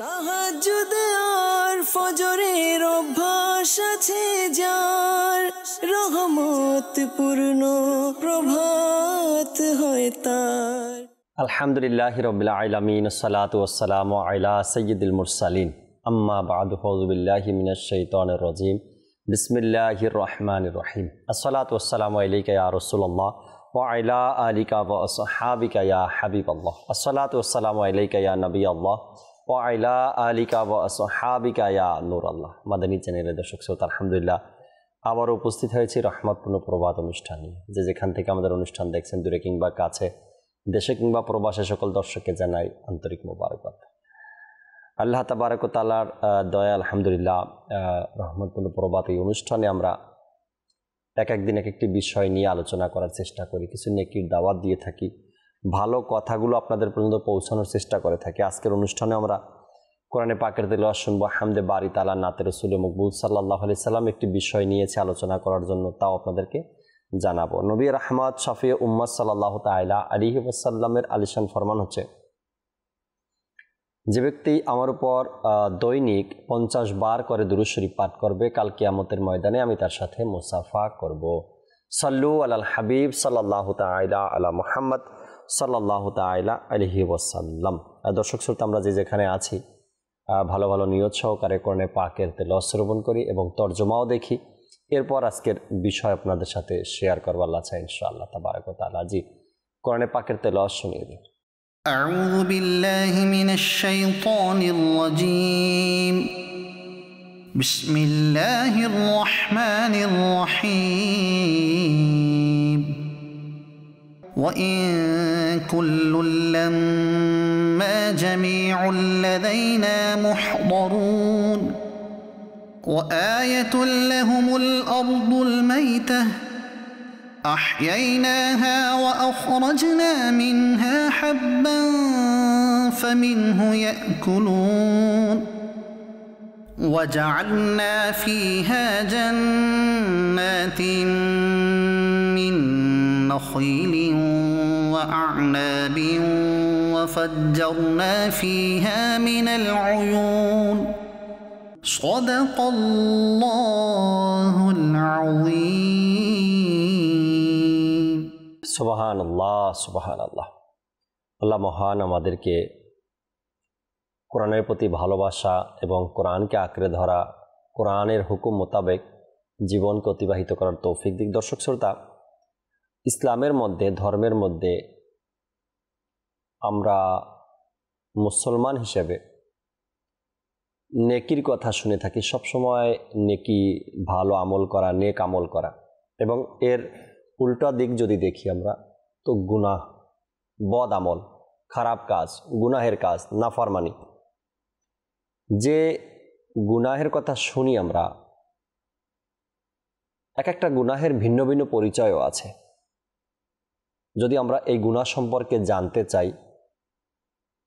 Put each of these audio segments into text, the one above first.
তাহাজ্জুদ আর ফজরের অভ্যাস আছে যার, রহমত পূর্ণ প্রভাত হয় তার। আলহামদুলিল্লাহি রাব্বিল আলামিন, আসসালাতু ওয়াসসালামু আলা সাইয়্যিদিল মুরসালিন, আম্মা বা'দু, আউযু বিল্লাহি মিনাশ শাইতানির রাজীম, বিসমিল্লাহির রহমানির রহিম। আসসালাতু ওয়াসসালামু আলাইকা ইয়া রাসূলুল্লাহ ওয়া আলা আলিকা ওয়া আসহাবিকা ইয়া হাবিবাল্লাহ। আসসালাতু ওয়াসসালামু আলাইকা ইয়া নবিয়াল্লাহ ওয়া আলা আলিকা ওয়া আসহাবিকা ইয়া নূরাল্লাহ। মাদানী চ্যানেলের দর্শক শ্রোতা, আলহামদুলিল্লাহ আবারও উপস্থিত হয়েছি রহমতপূর্ণ প্রভাত অনুষ্ঠান নিয়ে। যেখান থেকে আমাদের অনুষ্ঠান দেখছেন, দূরে কিংবা কাছে, দেশে কিংবা প্রবাসে, সকল দর্শককে জানাই আন্তরিক মোবারকবাদ। আল্লাহ তাবারক ওয়া তাআলার দয়া, আলহামদুলিল্লাহ রহমতপূর্ণ প্রভাত এই অনুষ্ঠানে আমরা এক একদিন এক একটি বিষয় নিয়ে আলোচনা করার চেষ্টা করি, কিছু নেকির দাওয়াত দিয়ে থাকি, ভালো কথাগুলো আপনাদের পর্যন্ত পৌঁছানোর চেষ্টা করে থাকি। আজকের অনুষ্ঠানে আমরা কোরআনে পাকের তেলাওয়াত শুনবো, হামদে বারি তাআলা, নাতে রাসূল মকবুল সাল্লাল্লাহু আলাইহি সাল্লাম একটি বিষয় নিয়েছে আলোচনা করার জন্য, তাও আপনাদেরকে জানাবো। নবী রাহমাত শফি উম্মত সাল্লাল্লাহু তাআলা আলাইহি ওয়াসাল্লামের আলিশান ফরমান হচ্ছে, যে ব্যক্তি আমার উপর দৈনিক 50 বার করে দুরূদ শরীফ পাঠ করবে, কাল কিয়ামতের ময়দানে আমি তার সাথে মুসাফা করব। সাল্লু আলাল হাবিব সাল্লাল্লাহু তাআলা আলা মুহাম্মদ সাল্লাল্লাহু তাআলা আলাইহি ওয়াসাল্লাম। দর্শক শ্রোতা, আমরা যেখানে আছি ভালো ভালো নিয়ত সহকারে কোরআনে পাকের তেলাওয়াত শ্রবণ করি এবং তরজমাও দেখি। এরপর আজকের বিষয় আপনাদের সাথে শেয়ার করব আল্লাহ চাই ইনশাআল্লাহ তাবারক ওয়া তাআলা। জি, কোরআনে পাকের তেলাওয়াত শুনিয়ে দিন। أعوذ بالله من الشيطان الرجيم. بسم الله الرحمن الرحيم. وإن كل لما جميع لدينا محضرون. وآية لهم الأرض الميتة أحييناها وأخرجنا منها حبا فمنه يأكلون. وجعلنا فيها جنات من نخيل وأعناب وفجرنا فيها من العيون. صدق الله العظيم. সুবহানাল্লাহ, সুবহানাল্লাহ। আল্লাহ মহান আমাদেরকে কোরআনের প্রতি ভালোবাসা এবং কোরআনকে আঁকড়ে ধরা, কোরআনের হুকুম মোতাবেক জীবনকে অতিবাহিত করার তৌফিক দিক। দর্শক শ্রোতা, ইসলামের মধ্যে, ধর্মের মধ্যে আমরা মুসলমান হিসেবে নেকির কথা শুনে থাকি সবসময়। নেকি, ভালো আমল করা, নেক আমল করা, এবং এর উল্টা দিক যদি দেখি আমরা, তো গুনাহ, বদ আমল, খারাপ কাজ, গুনাহের কাজ, নাফরমানি। যে গুনাহের কথা শুনি আমরা, এক একটা গুনাহের ভিন্ন ভিন্ন পরিচয়ও আছে। যদি আমরা এই গুনাহ সম্পর্কে জানতে চাই,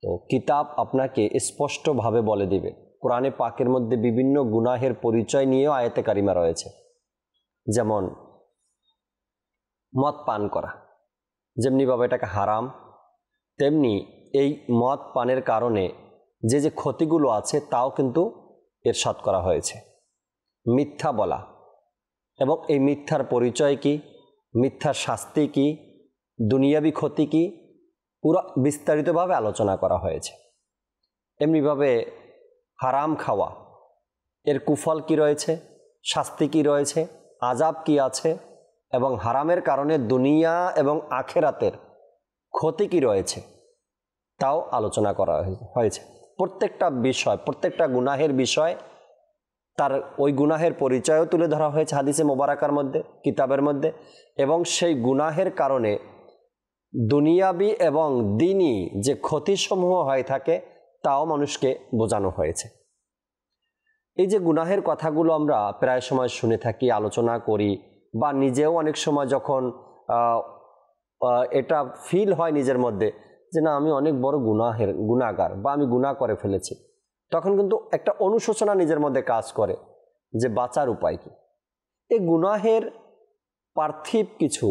তো কিতাব আপনাকে স্পষ্টভাবে বলে দিবে। কোরআনে পাকের মধ্যে বিভিন্ন গুনাহের পরিচয় নিয়েও আয়াতে কারিমা রয়েছে। যেমন মদ পান করা, যেমনিভাবে এটাকে হারাম, তেমনি এই মদ পানের কারণে যে যে ক্ষতিগুলো আছে তাও কিন্তু ইরশাদ করা হয়েছে। মিথ্যা বলা এবং এই মিথ্যার পরিচয় কি, মিথ্যার শাস্তি কি, দুনিয়াবি ক্ষতি কি, পুরো বিস্তারিতভাবে আলোচনা করা হয়েছে। এমনিভাবে হারাম খাওয়া, এর কুফল কি রয়েছে, শাস্তি কি রয়েছে, আযাব কি আছে, এবং হারামের কারণে দুনিয়া এবং আখেরাতের ক্ষতি কি রয়েছে, তাও আলোচনা করা হয়েছে। প্রত্যেকটা বিষয়, প্রত্যেকটা গুনাহের বিষয়, তার ওই গুনাহের পরিচয়ও তুলে ধরা হয়েছে হাদিসে মোবারকার মধ্যে, কিতাবের মধ্যে, এবং সেই গুনাহের কারণে দুনিয়াবি এবং দ্বীনি যে ক্ষতিসমূহ হয়ে থাকে তাও মানুষকে বোঝানো হয়েছে। এই যে গুনাহের কথাগুলো আমরা প্রায় সময় শুনে থাকি, আলোচনা করি, বা নিজেও অনেক সময় যখন এটা ফিল হয় নিজের মধ্যে যে না, আমি অনেক বড় গুনাহগার, বা আমি গুনাহ করে ফেলেছি, তখন কিন্তু একটা অনুশোচনা নিজের মধ্যে কাজ করে যে বাঁচার উপায় কি। এই গুনাহের পার্থিব কিছু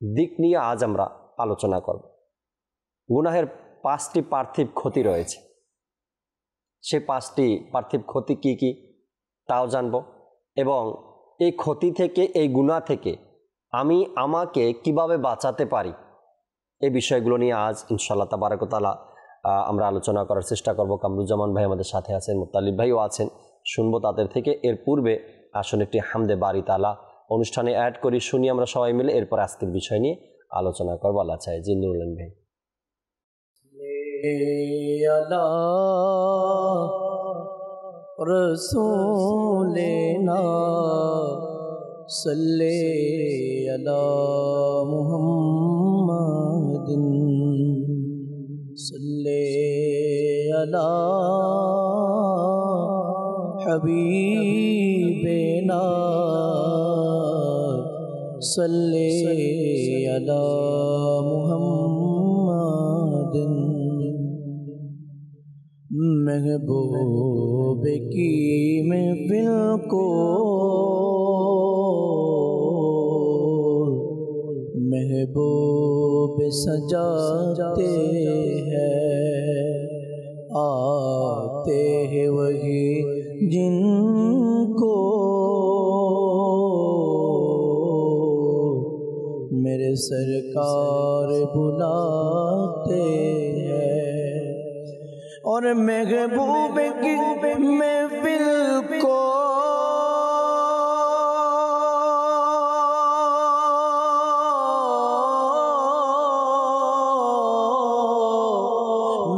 দিক নিয়ে আজ আমরা আলোচনা করব। গুনাহের 5টি পার্থিব ক্ষতি রয়েছে, সে 5টি পার্থিব ক্ষতি কি কি তাও জানব, এবং এই ক্ষতি থেকে, এই গুনাহ থেকে আমি আমাকে কিভাবে বাঁচাতে পারি, এই বিষয়গুলো নিয়ে আজ ইনশাআল্লাহ তাবারাক ওয়া তাআলা আমরা আলোচনা করার চেষ্টা করব। কামরুজ্জামান ভাই আমাদের সাথে আছেন, মুত্তালিব ভাইও আছেন, শুনবো তাদের থেকে। এর পূর্বে আসুন একটি হামদে বারি তাআলা অনুষ্ঠানে অ্যাড করি, শুনি আমরা সবাই মিলে, এরপর আজকের বিষয় নিয়ে আলোচনা করবো। আল্লাহ চাই। জি নুরুল্লাহ ভাই। रसूलना सल्ले अला मुहम्मदिन सल्ले अला हबीबना सल्ले अला मुहम्मदिन महबूब की महफिल को महबूब सजाते हैं, आते हैं वही जिनको मेरे सरकार बुलाते हैं। और महबूब की महफिल को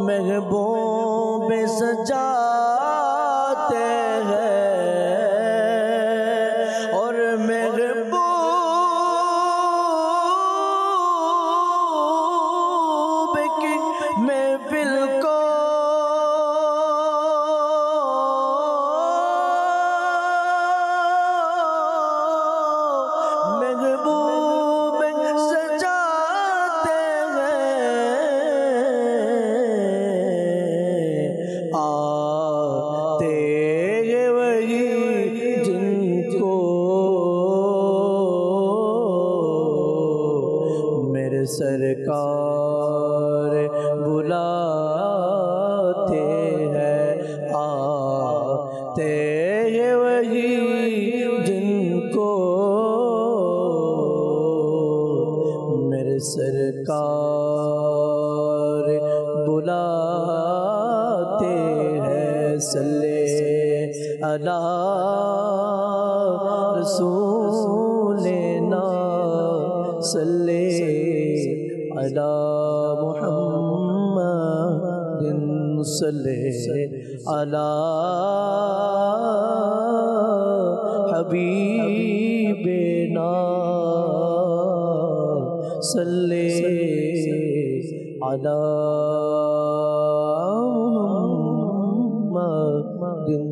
महबूब सजाते हैं, और महबूब की महफिल को सरकार बुलाते हैं, आते हैं वही जिनको मेरे सरकार बुलाते हैं। सल्ले अला रसूलना सल्ले अला मुहम्मदिन सल्ले अला हबीबना सल्ले अला मुहम्मदिन।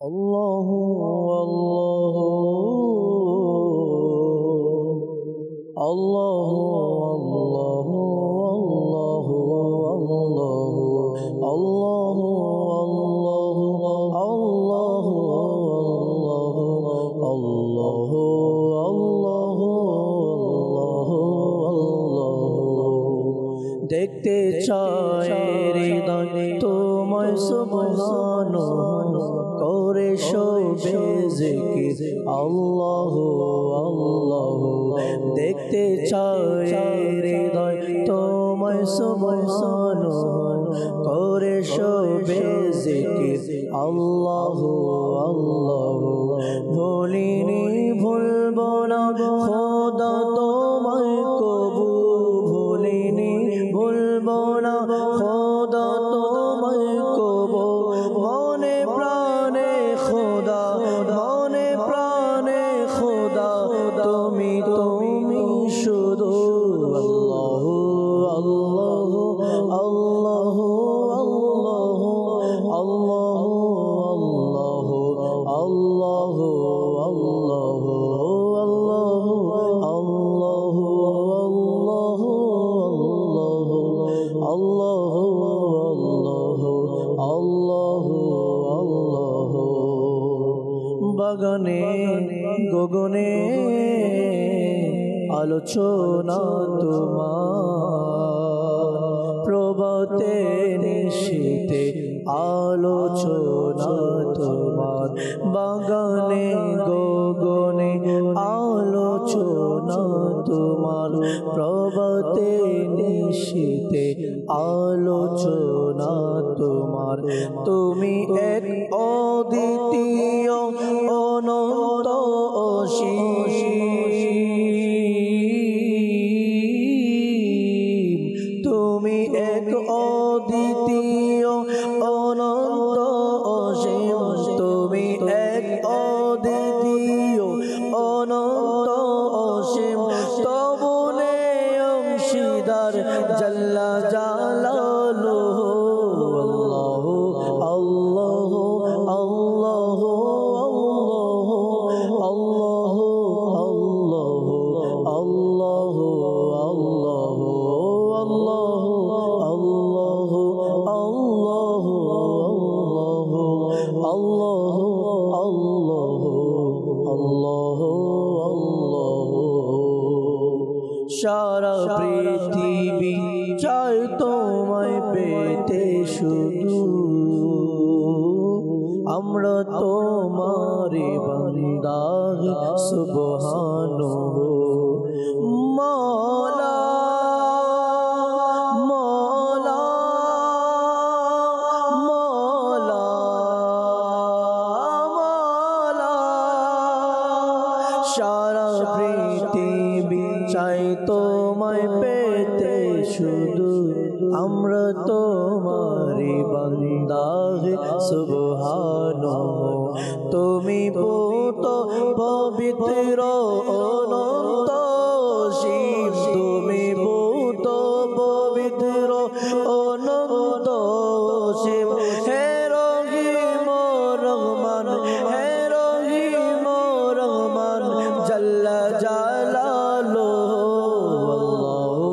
अल्लाहु अल्लाहु अल्लाहु अल्लाहु अल्लाहु अल्लाहु अल्लाहु अल्लाहु अल्लाहु। देखते चाहे हृदय तुम्हें सुबहानो करे शोभे जिकिर अल्लाहु अल्लाहु। देखते चाहे हृदय तुम्हें सुबहानो करे शोभे जिकिर अल्लाहु अल्लाहु। भूलिनी भूलबो ना खुदा तुम्हें कबू, भूलिनी भूलबो ना खुदा तुम्हें कबू। मने प्राणे खुदा, मने प्राणे खुदा তুমি তুমি শুধু। আল্লাহু আল্লাহু আল্লাহু আল্লাহু আল্লাহু আল্লাহু আল্লাহু আল্লাহু আল্লাহু আল্লাহু আল্লাহু আল্লাহু আল্লাহু আল্লাহু। বাগানে গগনে আলোচনা তোমার, প্রভাতে নিশীতে আলোচনা তোমার, বাগানে গগনে আলোচনা তোমার, প্রভাতে নিশীতে আলোচনা তোমার। তুমি এক অদ্বিতীয় অনন্ত অসীম, তুমি এক অদ্বিতীয় অনন্ত অসীম, তুমি এক অদ্বিতীয় অনন্ত অসীম, তবনে অংশীদার জাল্লা জালালুহু। আল্লাহু আল্লাহু আল্লাহু আল্লাহু আল্লাহু আল্লাহু আল্লাহু আল্লাহু আল্লাহু আল্লাহু আল্লাহু আল্লাহু। সারা পৃথিবী চায় তোমায় পেতে শুধু, আমরা তোমারি বান্দা সুবহানাহু। মওলা মওলা মওলা মওলা, সারা পৃথিবী চাই তোমায় পেতে শুধু, আমরা তোমারি বান্দা সুবহানাহু। তুমি পুত পবিত্র অনন্ত অসীম, তুমি পুত পবিত্র অনন্ত অসীম, হে রহিম রহমান, হে রহিম রহমান জাল্লা জালালুহু। আল্লাহু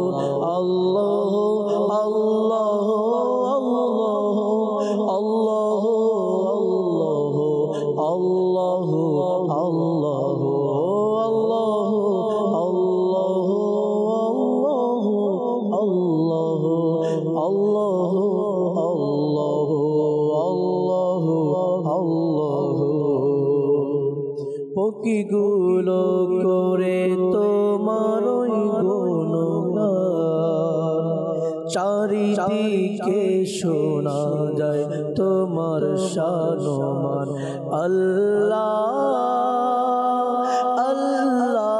আল্লাহু আল্লাহু আল্লাহু আল্লাহু আল্লাহু আল্লাহু আল্লাহু আল্লাহু আল্লাহু আল্লাহু। পক্ষীগুলো করে তোমার গুণগান, চারিদিকে শোনা যায় তোমার শানমান। আল্লাহ আল্লাহ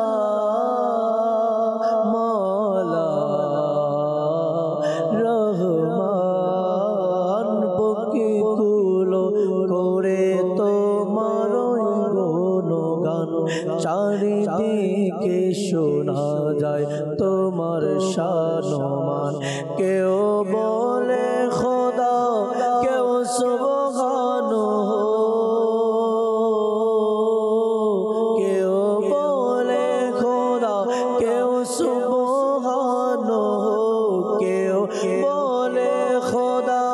মাওলা রহমান, পক্ষীগুলো করে তোমার গুণগান, চারিদিকে শোনা যায় তোমার শানমান। কেউ বলে খোদা, কেউ সুবহানাহু, কেউ বলে খোদা, কেউ সুবহানাহু, কেউ বলে খোদা,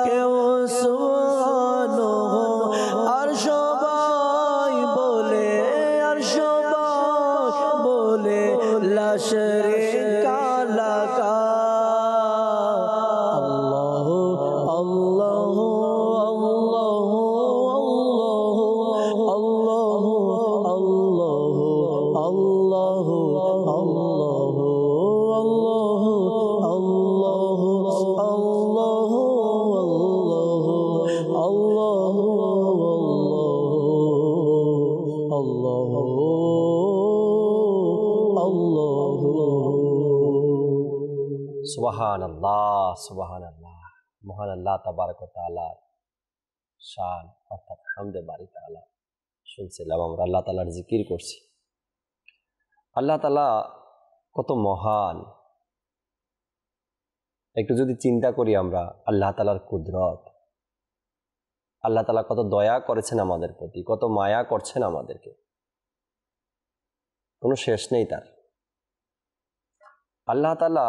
কেউ সুবহানাহু। আর সবাই বলে, আর সবাই বলে লা শারীকা লাকা। আল্লাহু আল্লাহু আল্লাহু আল্লাহু আল্লাহু আল্লাহু আল্লাহু আল্লাহু আল্লাহু আল্লাহু আল্লাহু আল্লাহু। সুবহানাল্লাহ সুবহানাল্লাহ। মহান আল্লাহ তাবারক ওয়া তাআলার শান অর্থাৎ হামদে বারি তাআলা শুনছিলাম আমরা, আল্লাহ তাআলার জিকির করছি। আল্লাহ তাআলা কত মহান, একটু যদি চিন্তা করি আমরা আল্লাহ তাআলার কুদরত, আল্লাহ তাআলা কত দয়া করেছেন আমাদের প্রতি, কত মায়া করছেন আমাদেরকে, কোনো শেষ নেই তার। আল্লাহ তাআলা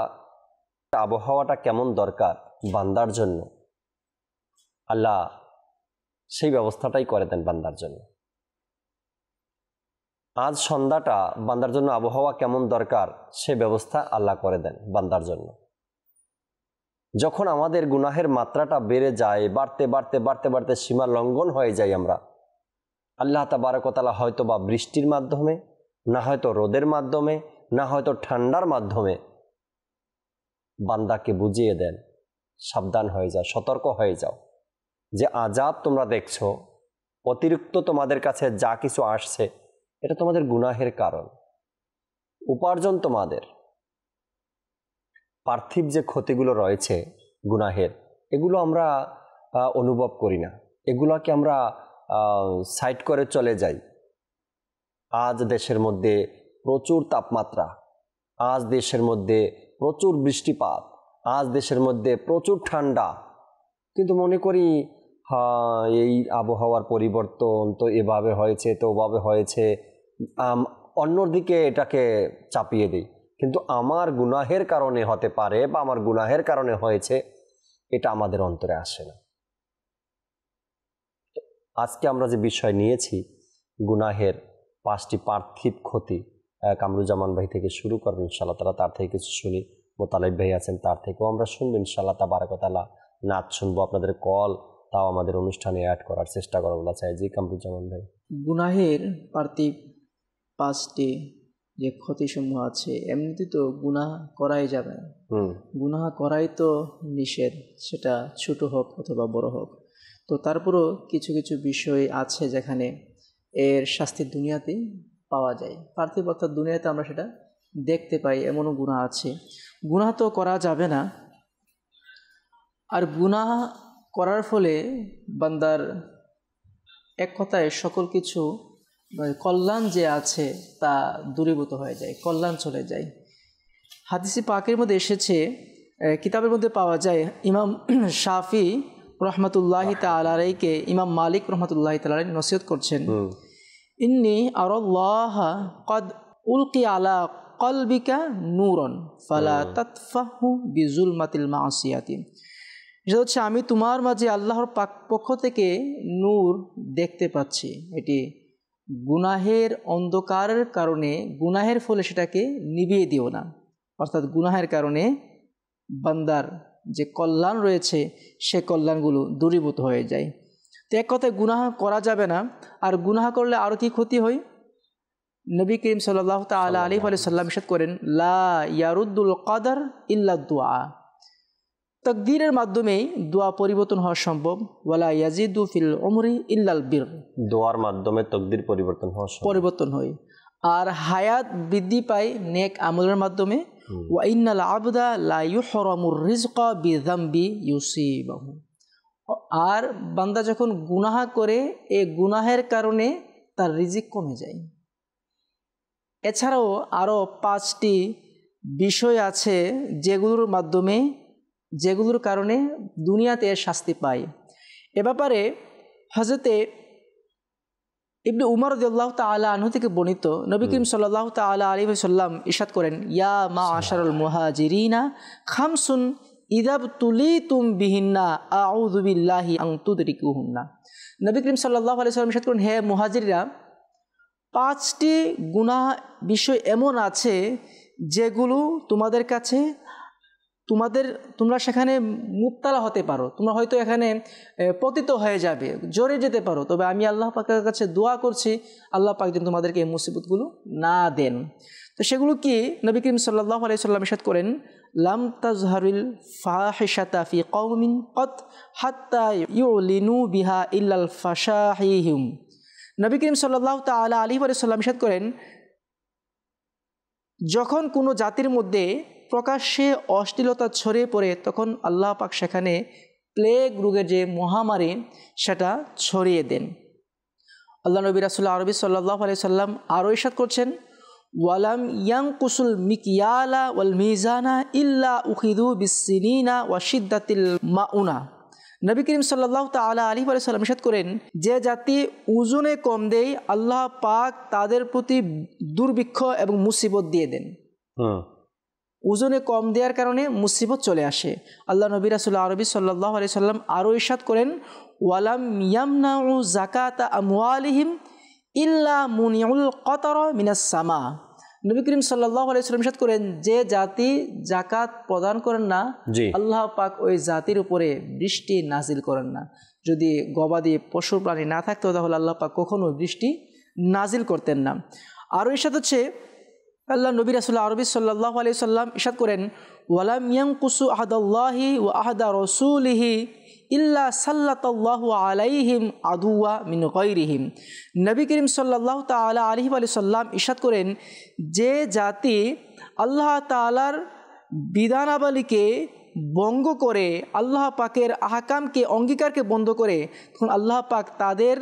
আবহাওয়াটা কেমন দরকার বান্দার জন্য, আল্লাহ সেই ব্যবস্থাটাই করে দেন বান্দার জন্য। আজ সন্ধ্যাটা বান্দার জন্য আবহাওয়া কেমন দরকার সে ব্যবস্থা আল্লাহ করে দেন বান্দার জন্য। যখন আমাদের গুনাহের মাত্রাটা বেড়ে যায়, বাড়তে বাড়তে বাড়তে বাড়তে সীমা লঙ্ঘন হয়ে যায়, আমরা আল্লাহ তাবারক ওয়া তাআলা হয়তো বা বৃষ্টির মাধ্যমে, না হয়তো রোদের মাধ্যমে, না হয়তো ঠান্ডার মাধ্যমে বান্দাকে বুঝিয়ে দেন, সাবধান হয়ে যাও, সতর্ক হয়ে যাও, যে আযাব তোমরা দেখছো, অতিরিক্ত তোমাদের কাছে যা কিছু আসছে, এটা তোমাদের গুনাহের কারণ। উপার্জন তোমাদের, পার্থিব যে ক্ষতিগুলো রয়েছে গুনাহের, এগুলো আমরা অনুভব করি না, এগুলোকে আমরা সাইড করে চলে যাই। আজ দেশের মধ্যে প্রচুর তাপমাত্রা, আজ দেশের মধ্যে প্রচুর বৃষ্টিপাত, আজ দেশের মধ্যে প্রচুর ঠান্ডা, কিন্তু মনে করি এই আবহাওয়ার পরিবর্তন তো এভাবে হয়েছে, তো ওভাবে হয়েছে, অন্যদিকে এটাকে চাপিয়ে দিই। কিন্তু আমার গুনাহের কারণে হতে পারে বা আমার গুনাহের কারণে হয়েছে, এটা আমাদের অন্তরে আসে না। আজকে আমরা যে বিষয় নিয়েছি, গুনাহের 5টি পার্থিব ক্ষতি, কামরুজ্জামান ভাই থেকে শুরু করবেন ইনশাআল্লাহ তাআলা, তার থেকে কিছু শুনি। মোতালেব ভাই আছেন, তার থেকেও আমরা শুনবো ইনশাআল্লাহ তাবারক ওয়া তাআলা। নাচ শুনবো, আপনাদের কল তাও আমাদের অনুষ্ঠানে অ্যাড করার চেষ্টা করবো বলা চাই। জি কামরুজ্জামান ভাই। গুনাহের পার্থিব 5টি যে ক্ষতিসমূহ আছে, এমনিতে তো গুনাহ করাই যাবে না, গুনাহ করাই তো নিষেধ, সেটা ছোট হোক অথবা বড় হোক। তো তারপরও কিছু কিছু বিষয় আছে যেখানে এর শাস্তি দুনিয়াতেই পাওয়া যায়, পার্থিব অর্থাৎ দুনিয়াতে আমরা সেটা দেখতে পাই, এমনও গুনাহ আছে। গুনাহ তো করা যাবে না, আর গুনাহ করার ফলে বান্দার এক কথায় সকল কিছু কল্যাণ যে আছে তা দূরীভূত হয়ে যায়, কল্যাণ চলে যায়। হাদিসে পাকের মধ্যে এসেছে, কিতাবের মধ্যে পাওয়া যায়, ইমাম শাফি রহমতুল্লাহি তাআলা আলাইহিকে ইমাম মালিক রহমতুল্লাহি তাআলা আলাইহি নসিহত করছেন, ইন্নী আরাল্লাহ ক্বাদ উলকি আলা কলবিকা নূরন ফালা তাতফাহু বিজুলমাতিল মাসিয়াতি। এটা হচ্ছে, আমি তোমার মাঝে আল্লাহর পক্ষ থেকে নূর দেখতে পাচ্ছি। এটি গুনাহের অন্ধকারের কারণে, গুনাহের ফলে সেটাকে নিভিয়ে দিও না, অর্থাৎ গুনাহের কারণে বান্দার যে কল্যাণ রয়েছে সে কল্যাণগুলো দূরীভূত হয়ে যায়। তো এক কথায় গুনাহ করা যাবে না, আর গুনাহ করলে আরও কি ক্ষতি হয়? নবী করিম সাল্লাল্লাহু তাআলা আলাইহি ওয়া সাল্লাম ইরশাদ করেন, লা ইয়ারুদ্দুল কদর ইল্লা দুআ। তাকদীরের মাধ্যমেই দোয়া পরিবর্তন হওয়া সম্ভব, ওয়ালা ইয়াজিদু ফিল উমরি ইল্লাল বির। দোয়ার মাধ্যমে তাকদীর পরিবর্তন হয়। আর হায়াত বৃদ্ধি পায় নেক আমলের মাধ্যমে। ওয়া ইন্নাল আবদা লা ইউহরামুর রিজকা বিযামবি ইউসিবাহু। আর বান্দা যখন গুনাহ করে, এই গুনাহের কারণে তার রিজিক কমে যায়। এছাড়াও আরও 5টি বিষয় আছে যেগুলোর কারণে দুনিয়াতে শাস্তি পায়। এ ব্যাপারে হযরতে ইবনে উমর রাদিয়াল্লাহু তাআলা আনহু থেকে বর্ণিত, নবী করিম সাল্লাল্লাহু তাআলা আলাইহি ওয়াসাল্লাম ইরশাদ করেন, ইয়া মাআশারাল মুহাজিরিনা খামসুন ইযাবতুলিতুম বিহিন্না আউযু বিল্লাহি আন তুদরিকুহুন্না। নবী করিম সাল্লাল্লাহু আলাইহি ওয়াসাল্লাম ইরশাদ করেন, হে মুহাজিররা, 5টি গুনাহ বিষয় এমন আছে যেগুলো তোমাদের কাছে তোমরা সেখানে মুবতালা হতে পারো, তোমরা হয়তো এখানে পতিত হয়ে যাবে, জড়ে যেতে পারো, তবে আমি আল্লাহ পাকের কাছে দোয়া করছি আল্লাহ পাক যেন তোমাদেরকে এই মুসিবতগুলো না দেন। তো সেগুলো কি? নবী করিম সাল্লাল্লাহু আলাইহি ওয়াসাল্লাম ইরশাদ করেন, লাম তাজহারিল ফাহিশাতা ফি কওমিন কত হাত্তা ইউলিনু বিহা ইল্লাল ফাশাহিহিম। নবী করিম সাল্লাল্লাহু তাআলা আলাইহি ওয়াসাল্লাম ইরশাদ করেন, যখন কোনো জাতির মধ্যে প্রকাশ্যে অশ্লীলতা ছড়িয়ে পড়ে, তখন আল্লাহ পাক সেখানে প্লেগ রোগের যে মহামারী সেটা ছড়িয়ে দেন। আল্লাহ নবী রাসূল আরবি সাল্লাল্লাহু আলাইহি সাল্লাম আরও ইরশাদ করছেন, ওয়ালাম ইয়ানকুসুল মিকিয়ালা ওয়াল মিজানা ইল্লা উখিদু বিসসিনিনা ওয়া শিদ্দাতিল মাউনা। নবী করিম সাল্লাল্লাহু তাআলা আলাইহি ওয়া সাল্লাম ইরশাদ করেন, যে জাতি ওজনে কম দেয়, আল্লাহ পাক তাদের প্রতি দুর্ভিক্ষ এবং মুসিবত দিয়ে দেন। ওজনে কম দেওয়ার কারণে মুসিবত চলে আসে। আল্লাহ নবী রাসূল আরবি সাল্লাল্লাহু আলাইহি সাল্লাম আরও ইরশাদ করেন, ওয়ালাম ইয়ামনাউ যাকাতা আমওয়ালিহিম ইল্লা মুনিউল কতর মিনাস সামা। নবী করিম সাল্লাল্লাহু আলাইহি ওয়াসাল্লাম ইরশাদ করেন, যে জাতি যাকাত প্রদান করেন না আল্লাহ পাক ওই জাতির উপরে বৃষ্টি নাজিল করেন না। যদি গবাদি পশু প্রাণী না থাকতো তাহলে আল্লাহ পাক কখনো বৃষ্টি নাজিল করতেন না। আরও ইরশাদ হচ্ছে, আল্লাহ নবী রাসূল আরবি সাল্লাল্লাহু আলাইহি ওয়াসাল্লাম ইরশাদ করেন, ওয়ালাম ইয়ানকুসু আহাদাল্লাহি ওয়া আহাদা রাসূলিহি ইল্লা সাল্লাতাল্লাহু আলাইহিম আদুওয়া মিন গায়রিহিম। নবী করিম সাল্লাল্লাহু তাআলা আলাইহি ওয়া সাল্লাম ইরশাদ করেন, যে জাতি আল্লাহ তাআলার বিধানাবলীকে ভঙ্গ করে, আল্লাহ পাকের আহকামকে অঙ্গীকারকে বন্ধ করে, তখন আল্লাহ পাক তাদের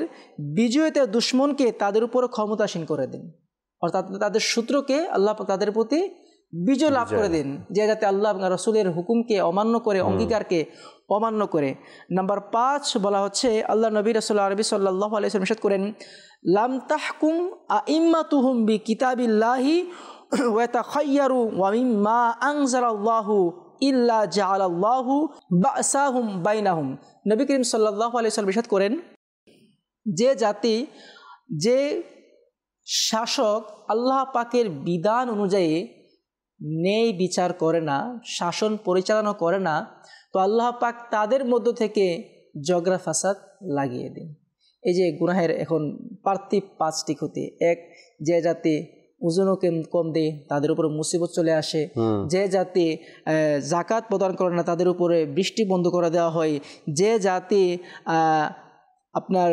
বিজয়ীদের দুশ্মনকে তাদের উপর ক্ষমতাসীন করে দেন, অর্থাৎ তাদের শত্রুকে আল্লাহ পাক তাদের প্রতি বিজয় লাভ করে দেন, যে যাতে আল্লাহ রাসূলের হুকুমকে অমান্য করে, অঙ্গীকারকে অমান্য করে। নাম্বার 5 বলা হচ্ছে, আল্লাহ নবী রাসূল আরবি সাল্লাল্লাহু আলাইহি ওয়াসাল্লাম ইরশাদ করেন, লাম তাহকুম আইম্মাতুহুম বিকিতাবিল্লাহি ওয়া তাখায়্যারু ওয়া মিম্মা আনজালাল্লাহু ইল্লা জাআলাল্লাহু বাসাহুম বাইনাহুম। নবী করিম সাল্লাল্লাহু আলাইহি ওয়াসাল্লাম ইরশাদ করেন, যে জাতি, যে শাসক আল্লাহ পাকের বিধান অনুযায়ী ন্যায় বিচার করে না, শাসন পরিচালনা করে না, তো আল্লাহ পাক তাদের মধ্য থেকে ঝগড়া ফাসাদ লাগিয়ে দেন। এই যে গুনাহের এখন পার্থিব 5টি ক্ষতি। 1, যে জাতি ওজনও কম দেয় তাদের উপরে মুসিবত চলে আসে। যে জাতি যাকাত প্রদান করে না তাদের উপরে বৃষ্টি বন্ধ করে দেওয়া হয়। যে জাতি আপনার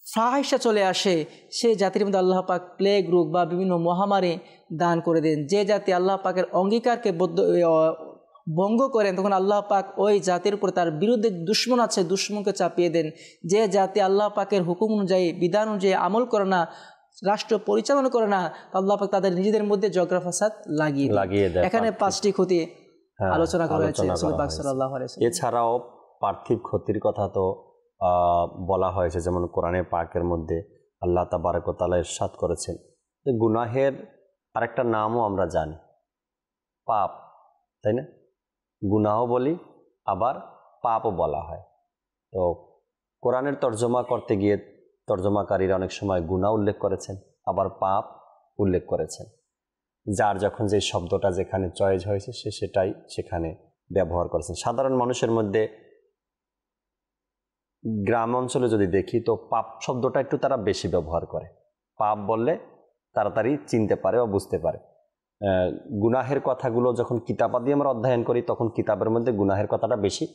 ফাহিশা চলে আসে, সেই জাতির মধ্যে আল্লাহ পাক প্লেগ রোগ বা বিভিন্ন মহামারী দান করে দেন। যে জাতি আল্লাহ পাকের অঙ্গীকারকে ভঙ্গ করেন, তখন আল্লাহ পাক ওই জাতির উপর তার বিরুদ্ধে দুশ্মন আছে, দুশ্মনকে চাপিয়ে দেন। যে জাতি আল্লাহ পাকের হুকুম অনুযায়ী, বিধান অনুযায়ী আমল করে না, রাষ্ট্র পরিচালনা করে না, আল্লাহ পাক তাদের নিজেদের মধ্যে ঝগড়া ফাসাদ লাগিয়ে দেয়। এখানে 5টি ক্ষতি আলোচনা করা হয়েছে রাসূল পাক সাল্লাল্লাহু আলাইহি ওয়াসাল্লাম। এছাড়াও পার্থিব ক্ষতির কথা তো বলা হয়েছে, যেমন কোরআনে পাকের মধ্যে আল্লাহ তাবারক ওয়া তাআলা ইরশাদ করেছেন যে গুনাহের আরেকটা নামও আমরা জানি, পাপ, তাই না? গুনাহও বলি, আবার পাপও বলা হয়। তো কোরআনের তর্জমা করতে গিয়ে তর্জমাকারীরা অনেক সময় গুনাহ উল্লেখ করেছেন, আবার পাপ উল্লেখ করেছেন। যার যখন যে শব্দটা যেখানে চয়েস হয়েছে সে সেটাই সেখানে ব্যবহার করেছেন। সাধারণ মানুষের মধ্যে গ্রাম অঞ্চলে যদি দেখি তো পাপ শব্দটা একটু তারা বেশি ব্যবহার করে। পাপ বললে তাড়াতাড়ি চিনতে পারে বা বুঝতে পারে। গুনাহের কথাগুলো যখন কিতাবাদি আমরা অধ্যয়ন করি তখন কিতাবের মধ্যে গুনাহের কথাটা বেশি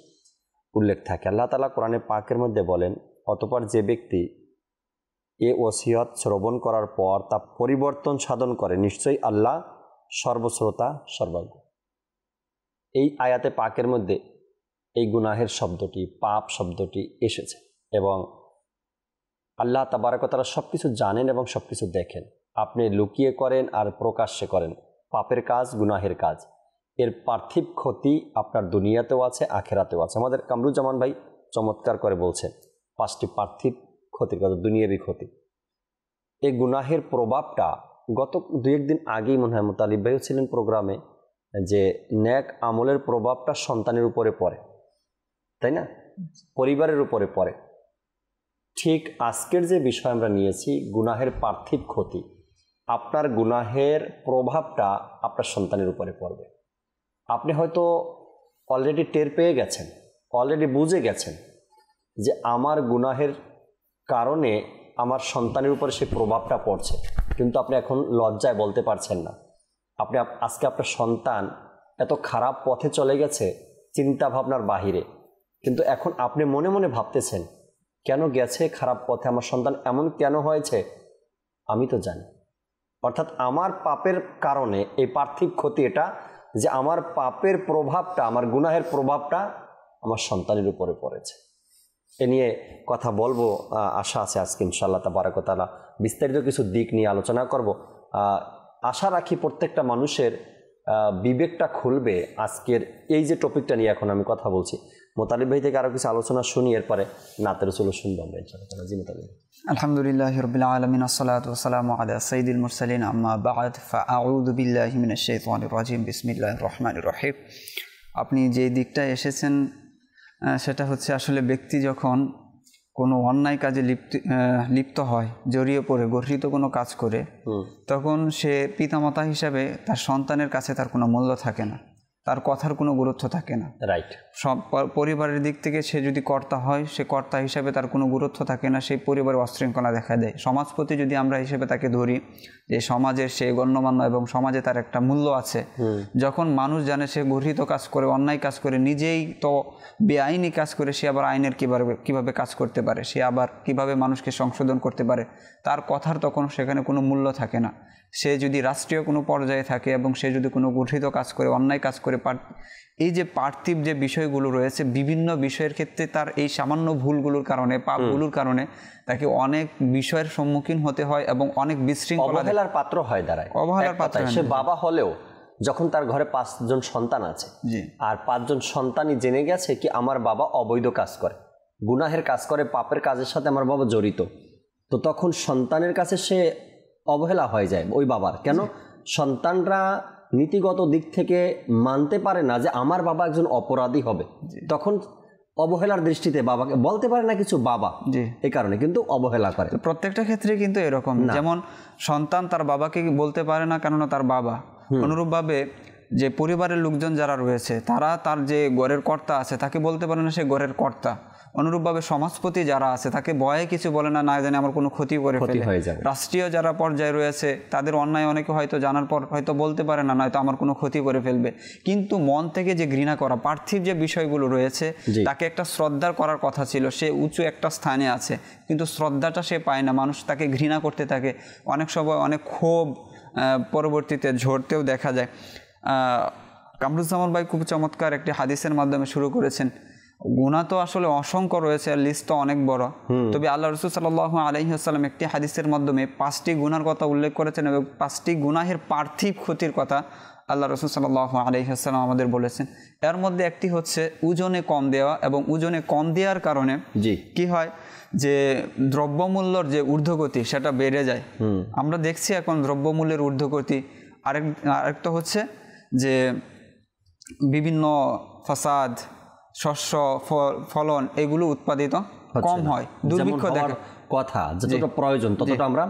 উল্লেখ থাকে। আল্লাহ তাআলা কোরআনে পাকের মধ্যে বলেন, অতঃপর যে ব্যক্তি এ ওসিয়ত শ্রবণ করার পর তা পরিবর্তন সাধন করে, নিশ্চয়ই আল্লাহ সর্বশ্রোতা সর্বজ্ঞ। এই আয়াতে পাকের মধ্যে এই গুনাহের শব্দটি, পাপ শব্দটি এসেছে এবং আল্লাহ তাবারক ওয়া তাআলা সব কিছু জানেন এবং সব কিছু দেখেন। আপনি লুকিয়ে করেন আর প্রকাশ্যে করেন, পাপের কাজ, গুনাহের কাজ, এর পার্থিব ক্ষতি আপনার দুনিয়াতেও আছে, আখেরাতেও আছে। আমাদের কামরুজ্জামান ভাই চমৎকার করে বলছেন 5টি পার্থিব ক্ষতির কথা, দুনিয়াবী ক্ষতি। এই গুনাহের প্রভাবটা গত 2-1 দিন আগেই মনে হয় মুতালিব ভাইও ছিলেন প্রোগ্রামে, যে নেক আমলের প্রভাবটা সন্তানের উপরে পড়ে, তাই না? পরিবারের উপরে পড়ে। ঠিক আজকের যে বিষয় আমরা নিয়েছি, গুনাহের পার্থিব ক্ষতি, আপনার গুনাহের প্রভাবটা আপনার সন্তানের উপরে পড়বে। আপনি হয়তো অলরেডি টের পেয়ে গেছেন, অলরেডি বুঝে গেছেন যে আমার গুনাহের কারণে আমার সন্তানের উপরে সেই প্রভাবটা পড়ছে, কিন্তু আপনি এখন লজ্জায় বলতে পারছেন না। আপনি আজকে আপনার সন্তান এত খারাপ পথে চলে গেছে চিন্তা ভাবনার বাহিরে, কিন্তু এখন আপনি মনে মনে ভাবতেছেন কেন গেছে খারাপ পথে, আমার সন্তান এমন কেন হয়েছে, আমি তো জানি। অর্থাৎ আমার পাপের কারণে এই পার্থিব ক্ষতি এটা, যে আমার পাপের প্রভাবটা, আমার গুনাহের প্রভাবটা আমার সন্তানের উপরে পড়েছে। এ নিয়ে কথা বলবো, আশা আছে আজকে ইনশাআল্লাহ তাবারক ওয়া তাআলা বিস্তারিত কিছু দিক নিয়ে আলোচনা করব। আশা রাখি প্রত্যেকটা মানুষের বিবেকটা খুলবে আজকের এই যে টপিকটা নিয়ে এখন আমি কথা বলছি। মোতালিব ভাই থেকে আরও কিছু আলোচনা শুনি, এরপরে নাতের রসুল শুনবো আমরা ইনশাআল্লাহ। জি মোতালিব। আলহামদুলিল্লাহি রাব্বিল আলামিন, আসসালাতু ওয়াসসালামু আলা সাইয়্যিদিল মুরসালিন, আম্মা বা'দ, ফাআউযু বিল্লাহি মিনাশ শাইতানির রাজিম, বিসমিল্লাহির রহমানির রহিম। আপনি যে দিকটা এসেছেন সেটা হচ্ছে আসলে ব্যক্তি যখন কোনো অন্যায় কাজে লিপ্ত হয়, জড়িয়ে পড়ে গর্হিত কোনো কাজ করে, তখন সে পিতামাতা হিসাবে তার সন্তানের কাছে তার কোনো মূল্য থাকে না, তার কথার কোনো গুরুত্ব থাকে না। রাইট। সব পরিবারের দিক থেকে সে যদি কর্তা হয়, সে কর্তা হিসাবে তার কোনো গুরুত্ব থাকে না, সেই পরিবারে অশৃঙ্খলা দেখা দেয়। সমাজপতি যদি আমরা হিসেবে তাকে ধরি, যে সমাজের সে গণ্যমান্য এবং সমাজে তার একটা মূল্য আছে, যখন মানুষ জানে সে গর্হিত কাজ করে, অন্যায় কাজ করে, নিজেই তো বেআইনি কাজ করে, সে আবার আইনের কীভাবে কাজ করতে পারে, সে আবার কিভাবে মানুষকে সংশোধন করতে পারে, তার কথার তখন সেখানে কোনো মূল্য থাকে না। সে যদি রাষ্ট্রীয় কোনো পর্যায়ে থাকে এবং সে যদি কোনো গঠিত কাজ করে, অন্যায় কাজ করে, এই যে পার্থিব যে বিষয়গুলো রয়েছে, বিভিন্ন বিষয়ের ক্ষেত্রে তার এই সামান্য ভুলগুলোর কারণে, পাপগুলোর কারণে তাকে অনেক বিষয়ের সম্মুখীন হতে হয় এবং অনেক বিশৃঙ্খলা, অবহেলার পাত্র হয় দাঁড়ায়, অবহেলার পাত্র। সে বাবা হলেও যখন তার ঘরে 5 জন সন্তান আছে, আর 5 জন সন্তানই জেনে গেছে কি আমার বাবা অবৈধ কাজ করে, গুনাহের কাজ করে, পাপের কাজের সাথে আমার বাবা জড়িত, তো তখন সন্তানের কাছে সে অবহেলা হয়ে যায় ওই বাবার। কেন? সন্তানরা নীতিগত দিক থেকে মানতে পারে না যে আমার বাবা একজন অপরাধী হবে, তখন অবহেলার দৃষ্টিতে বাবাকে বলতে পারে না কিছু, বাবা এই কারণে কিন্তু অবহেলা করে। প্রত্যেকটা ক্ষেত্রে কিন্তু এরকম, যেমন সন্তান তার বাবাকে বলতে পারে না কেননা তার বাবা, অনুরূপভাবে যে পরিবারের লোকজন যারা রয়েছে তারা তার যে ঘরের কর্তা আছে তাকে বলতে পারে না সে ঘরের কর্তা, অনুরূপভাবে সমাজপতি যারা আছে তাকে ভয়ে কিছু বলে না, না জানে আমার কোনো ক্ষতি করে ফেলে। রাষ্ট্রীয় যারা পর্যায়ে রয়েছে তাদের অন্যায় অনেকে হয়তো জানার পর হয়তো বলতে পারে না, নয়তো আমার কোনো ক্ষতি করে ফেলবে, কিন্তু মন থেকে যে ঘৃণা করা, পার্থিব যে বিষয়গুলো রয়েছে তাকে একটা শ্রদ্ধার করার কথা ছিল, সে উঁচু একটা স্থানে আছে কিন্তু শ্রদ্ধাটা সে পায় না, মানুষ তাকে ঘৃণা করতে থাকে, অনেক সময় অনেক ক্ষোভ পরবর্তীতে ঝরতেও দেখা যায়। কামরুজ্জামান ভাই খুব চমৎকার একটি হাদিসের মাধ্যমে শুরু করেছেন। গুনাহ তো আসলে অসংখ্য রয়েছে, লিস্ট তো অনেক বড়, তবে আল্লাহ রাসূল সাল্লাল্লাহু আলাইহি ওয়াসাল্লাম একটি হাদিসের মাধ্যমে 5টি গুনাহর কথা উল্লেখ করেছেন এবং 5টি গুনাহের পার্থিব ক্ষতির কথা আল্লাহ রাসূল সাল্লাল্লাহু আলাইহি ওয়াসাল্লাম আমাদের বলেছেন। এর মধ্যে একটি হচ্ছে ওজনে কম দেওয়া, এবং ওজনে কম দেওয়ার কারণে কি হয় যে দ্রব্যমূল্যর যে ঊর্ধ্বগতি সেটা বেড়ে যায়। আমরা দেখছি এখন দ্রব্যমূল্যের ঊর্ধ্বগতি। আরেকটা হচ্ছে যে বিভিন্ন ফাসাদ, শস্য ফলন এগুলো উৎপাদিত কম হয়, দুর্ভিক্ষ দেখা কথা যতটা প্রয়োজন ততটা আমরা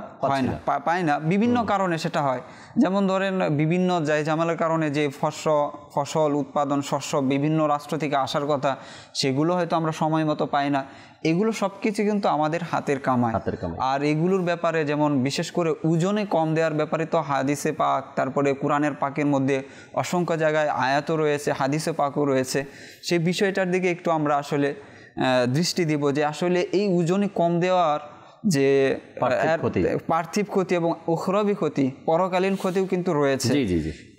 পাই না, বিভিন্ন কারণে সেটা হয়। যেমন ধরেন বিভিন্ন জায়জামালের কারণে যে ফসল উৎপাদন, শস্য বিভিন্ন রাষ্ট্র থেকে আসার কথা সেগুলো হয়তো আমরা সময় মতো পাই না। এগুলো সব কিছু কিন্তু আমাদের হাতের কামাই। আর এগুলোর ব্যাপারে যেমন বিশেষ করে ওজনে কম দেওয়ার ব্যাপারে তো হাদিসে পাক, তারপরে কোরআনের পাকের মধ্যে অসংখ্য জায়গায় আয়াতও রয়েছে, হাদিসে পাকও রয়েছে। সেই বিষয়টার দিকে একটু আমরা আসলে দৃষ্টি দিব যে আসলে এই ওজনে কম দেওয়ার যে পার্থিব ক্ষতি এবং উখরাবি ক্ষতি, পরকালীন ক্ষতিও কিন্তু রয়েছে।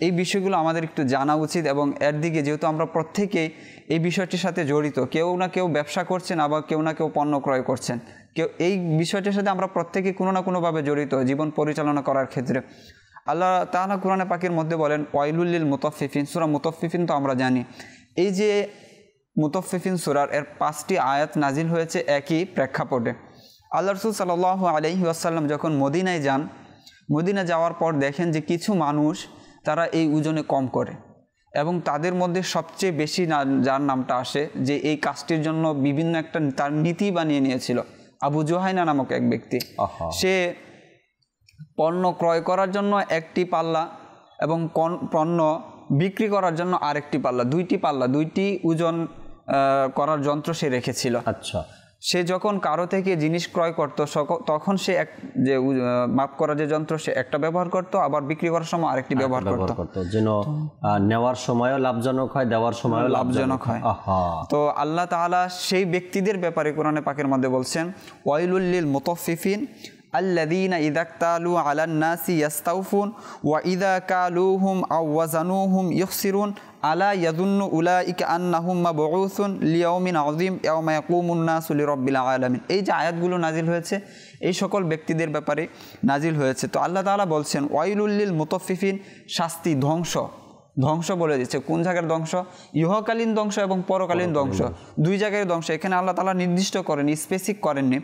এই বিষয়গুলো আমাদের একটু জানা উচিত এবং এর দিকে যেহেতু আমরা প্রত্যেকেই এই বিষয়টির সাথে জড়িত, কেউ না কেউ ব্যবসা করছেন, আবার কেউ না কেউ পণ্য ক্রয় করছেন, কেউ এই বিষয়টির সাথে আমরা প্রত্যেকেই কোনো না কোনোভাবে জড়িত জীবন পরিচালনা করার ক্ষেত্রে। আল্লাহ তাআলা কোরআনে পাকের মধ্যে বলেন ওয়াইলুল লিল মুতাফফিফিন, সূরা মুতাফফিফিন তো আমরা জানি। এই যে মুতাফফিফিন সূরার এর 5টি আয়াত নাজিল হয়েছে একই প্রেক্ষাপটে। আল্লাহ রাসূল সাল্লাল্লাহু আলাইহি ওয়াসাল্লাম যখন মদিনায় যান, মদিনা যাওয়ার পর দেখেন যে কিছু মানুষ তারা এই ওজনে কম করে এবং তাদের মধ্যে সবচেয়ে বেশি যার নামটা আসে যে এই কাজটির জন্য বিভিন্ন একটা তার নীতি বানিয়ে নিয়েছিল, আবু জুহাইনা নামক এক ব্যক্তি। সে পণ্য ক্রয় করার জন্য একটি পাল্লা এবং পণ্য বিক্রি করার জন্য আরেকটি পাল্লা, দুইটি ওজন করার যন্ত্র সে রেখেছিল। আচ্ছা, সে যখন কারো থেকে জিনিস ক্রয় করত তখন সে যে মাপ করার যে যন্ত্র সে একটা ব্যবহার করত, আবার বিক্রি করার সময় আরেকটি ব্যবহার করত, যেন নেওয়ার সময়ও লাভজনক হয়, দেওয়ার সময়ও লাভজনক হয়। তো আল্লাহ তাআলা সেই ব্যক্তিদের ব্যাপারে কোরআনে পাকের মধ্যে বলছেন ওয়াইলুল লিল মুতাফফিফিন আল্লাযীনা ইযা ইক্তালু আলান নাসি ইস্তাউফুন ওয়া ইযা কালুহুম আও ওয়াজানুহুম ইখসিরুন আলা ইয়াযুন্নু উলাইকা আন্নাহুম মাবউসুন লিয়াউমিন আযীম ইয়াওমা ইয়াকুমুন নাসু লিরাব্বিল আলামিন। এই যে আয়াতগুলো নাজিল হয়েছে এই সকল ব্যক্তিদের ব্যাপারে নাজিল হয়েছে। তো আল্লাহ তাআলা বলছেন ওয়াইলুল লিল মুতাফফিফিন, শাস্তি, ধ্বংস বলে দিচ্ছে। কোন জায়গার ধ্বংস? ইহকালীন ধ্বংস এবং পরকালীন ধ্বংস, দুই জায়গায় ধ্বংস। এখানে আল্লাহ তাআলা নির্দিষ্ট করেননি, স্পেসিফিক করেননি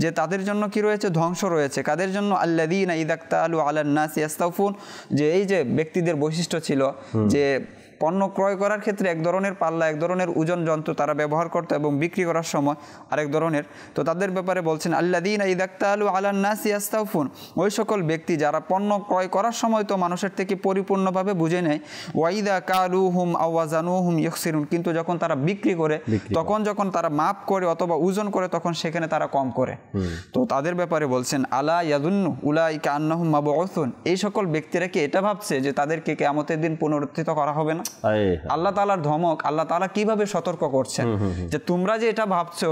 যে তাদের জন্য কি রয়েছে, ধ্বংস রয়েছে। কাদের জন্য? আল্লাযীনা ইযা ইক্তালু আলান নাসি ইস্তাউফুন, যে এই যে ব্যক্তিদের বৈশিষ্ট্য ছিল যে পণ্য ক্রয় করার ক্ষেত্রে এক ধরনের পাল্লা, এক ধরনের ওজন যন্ত্র তারা ব্যবহার করতো এবং বিক্রি করার সময় আরেক ধরনের। তো তাদের ব্যাপারে বলছেন আল্লাযীনা ইযা ইক্তালু আলান নাসি ইয়াস্তাউফুন, ওই সকল ব্যক্তি যারা পণ্য ক্রয় করার সময় তো মানুষের থেকে পরিপূর্ণভাবে বুঝে নেয়। ওয়া ইযা কালুহুম আও ওয়াজানুহুম ইখসিরুন, কিন্তু যখন তারা বিক্রি করে তখন যখন তারা মাপ করে অথবা ওজন করে তখন সেখানে তারা কম করে। তো তাদের ব্যাপারে বলছেন আলা ইয়াযুন্নু উলাইকা আন্নাহুম মাবউসুন, এই সকল ব্যক্তিরা কি এটা ভাবছে যে তাদেরকে কিয়ামতের দিন পুনরুত্থিত করা হবে না? আল্লাহ তাআলার ধমক, আল্লাহ তাআলা কিভাবে সতর্ক করছেন যে তোমরা যে এটা ভাবছো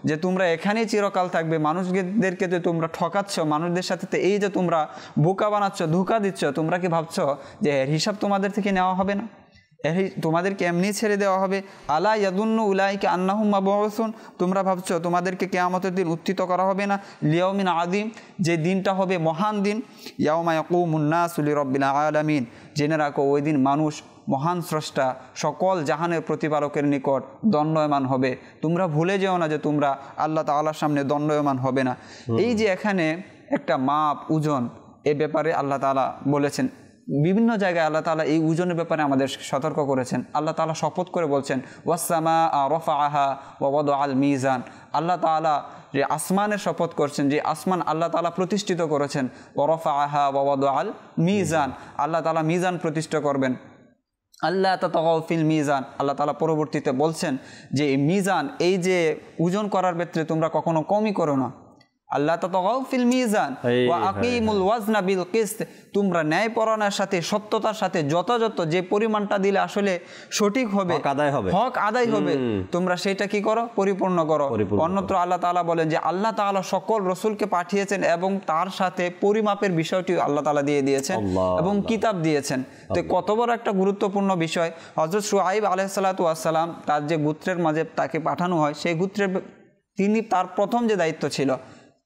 যে তোমরা এখানেই চিরকাল থাকবে, মানুষদেরকে যে তোমরা ঠকাচ্ছ, মানুষদের সাথে এই যে তোমরা বোকা বানাচ্ছ, ধোঁকা দিচ্ছ, তোমরা কি ভাবছো যে এর হিসাব তোমাদের থেকে নেওয়া হবে না? তোমাদেরকে এমনি ছেড়ে দেওয়া হবে? আলা ইয়াদুন্নু উলাইকা আন্নাহুম মাবউসুন, তোমরা ভাবছো তোমাদেরকে কিয়ামতের দিন উত্থিত করা হবে না? লিয়াউমিন আযীম, যে দিনটা হবে মহান দিন। ইয়াউমা ইয়াকুমুন নাসু লিরাব্বিল আলামিন, জেনে রাখো ওই দিন মানুষ মহান স্রষ্টা সকল জাহানের প্রতিপালকের নিকট দণ্ডায়মান হবে। তোমরা ভুলে যেও না যে তোমরা আল্লাহ তাআলার সামনে দণ্ডায়মান হবে না। এই যে এখানে একটা মাপ, ওজন, এ ব্যাপারে আল্লাহ তাআলা বলেছেন। বিভিন্ন জায়গায় আল্লাহ তাআলা এই ওজনের ব্যাপারে আমাদের সতর্ক করেছেন। আল্লাহ তাআলা শপথ করে বলছেন ওয়াসসামা রাফাআহা ওয়া ওয়াদাআল মিজান, আল্লাহ তাআলা যে আসমানের শপথ করছেন, যে আসমান আল্লাহ তাআলা প্রতিষ্ঠিত করেছেন। ওয়া রাফাআহা ওয়া ওয়াদাআল মিজান, আল্লাহ তাআলা মিজান প্রতিষ্ঠা করবেন। আল্লাহ তাতাগাউ ফিল মিজান, আল্লাহ তাআলা পরবর্তীতে বলছেন যে এই মিজান, এই যে ওজন করার ক্ষেত্রে তোমরা কখনো কমই করো না। আল্লাহ তাতাগাউ ফিল মিজান ওয়া আকিমুল ওয়াজনা বিল কিসত, তোমরা ন্যায়পরায়ণের সাথে, সত্যতার সাথে যথাযথ যে পরিমাণটা দিলে আসলে সঠিক হবে, হক আদায় হবে, তোমরা সেটা কি করো? পরিপূর্ণ করো। অন্যত্র আল্লাহ তাআলা বলেন যে আল্লাহ তাআলা সকল রাসূলকে পাঠিয়েছেন এবং তার সাথে পরিমাপের বিষয়টি আল্লাহ তাআলা দিয়ে দিয়েছেন এবং কিতাব দিয়েছেন। তো কত বড় একটা গুরুত্বপূর্ণ বিষয়। হযরত শুআয়ব আলাইহিস সালাতু ওয়াস সালাম, তার যে গোত্রের মাঝে তাকে পাঠানো হয়, সেই গোত্রের তিনি তার প্রথম যে দায়িত্ব ছিল,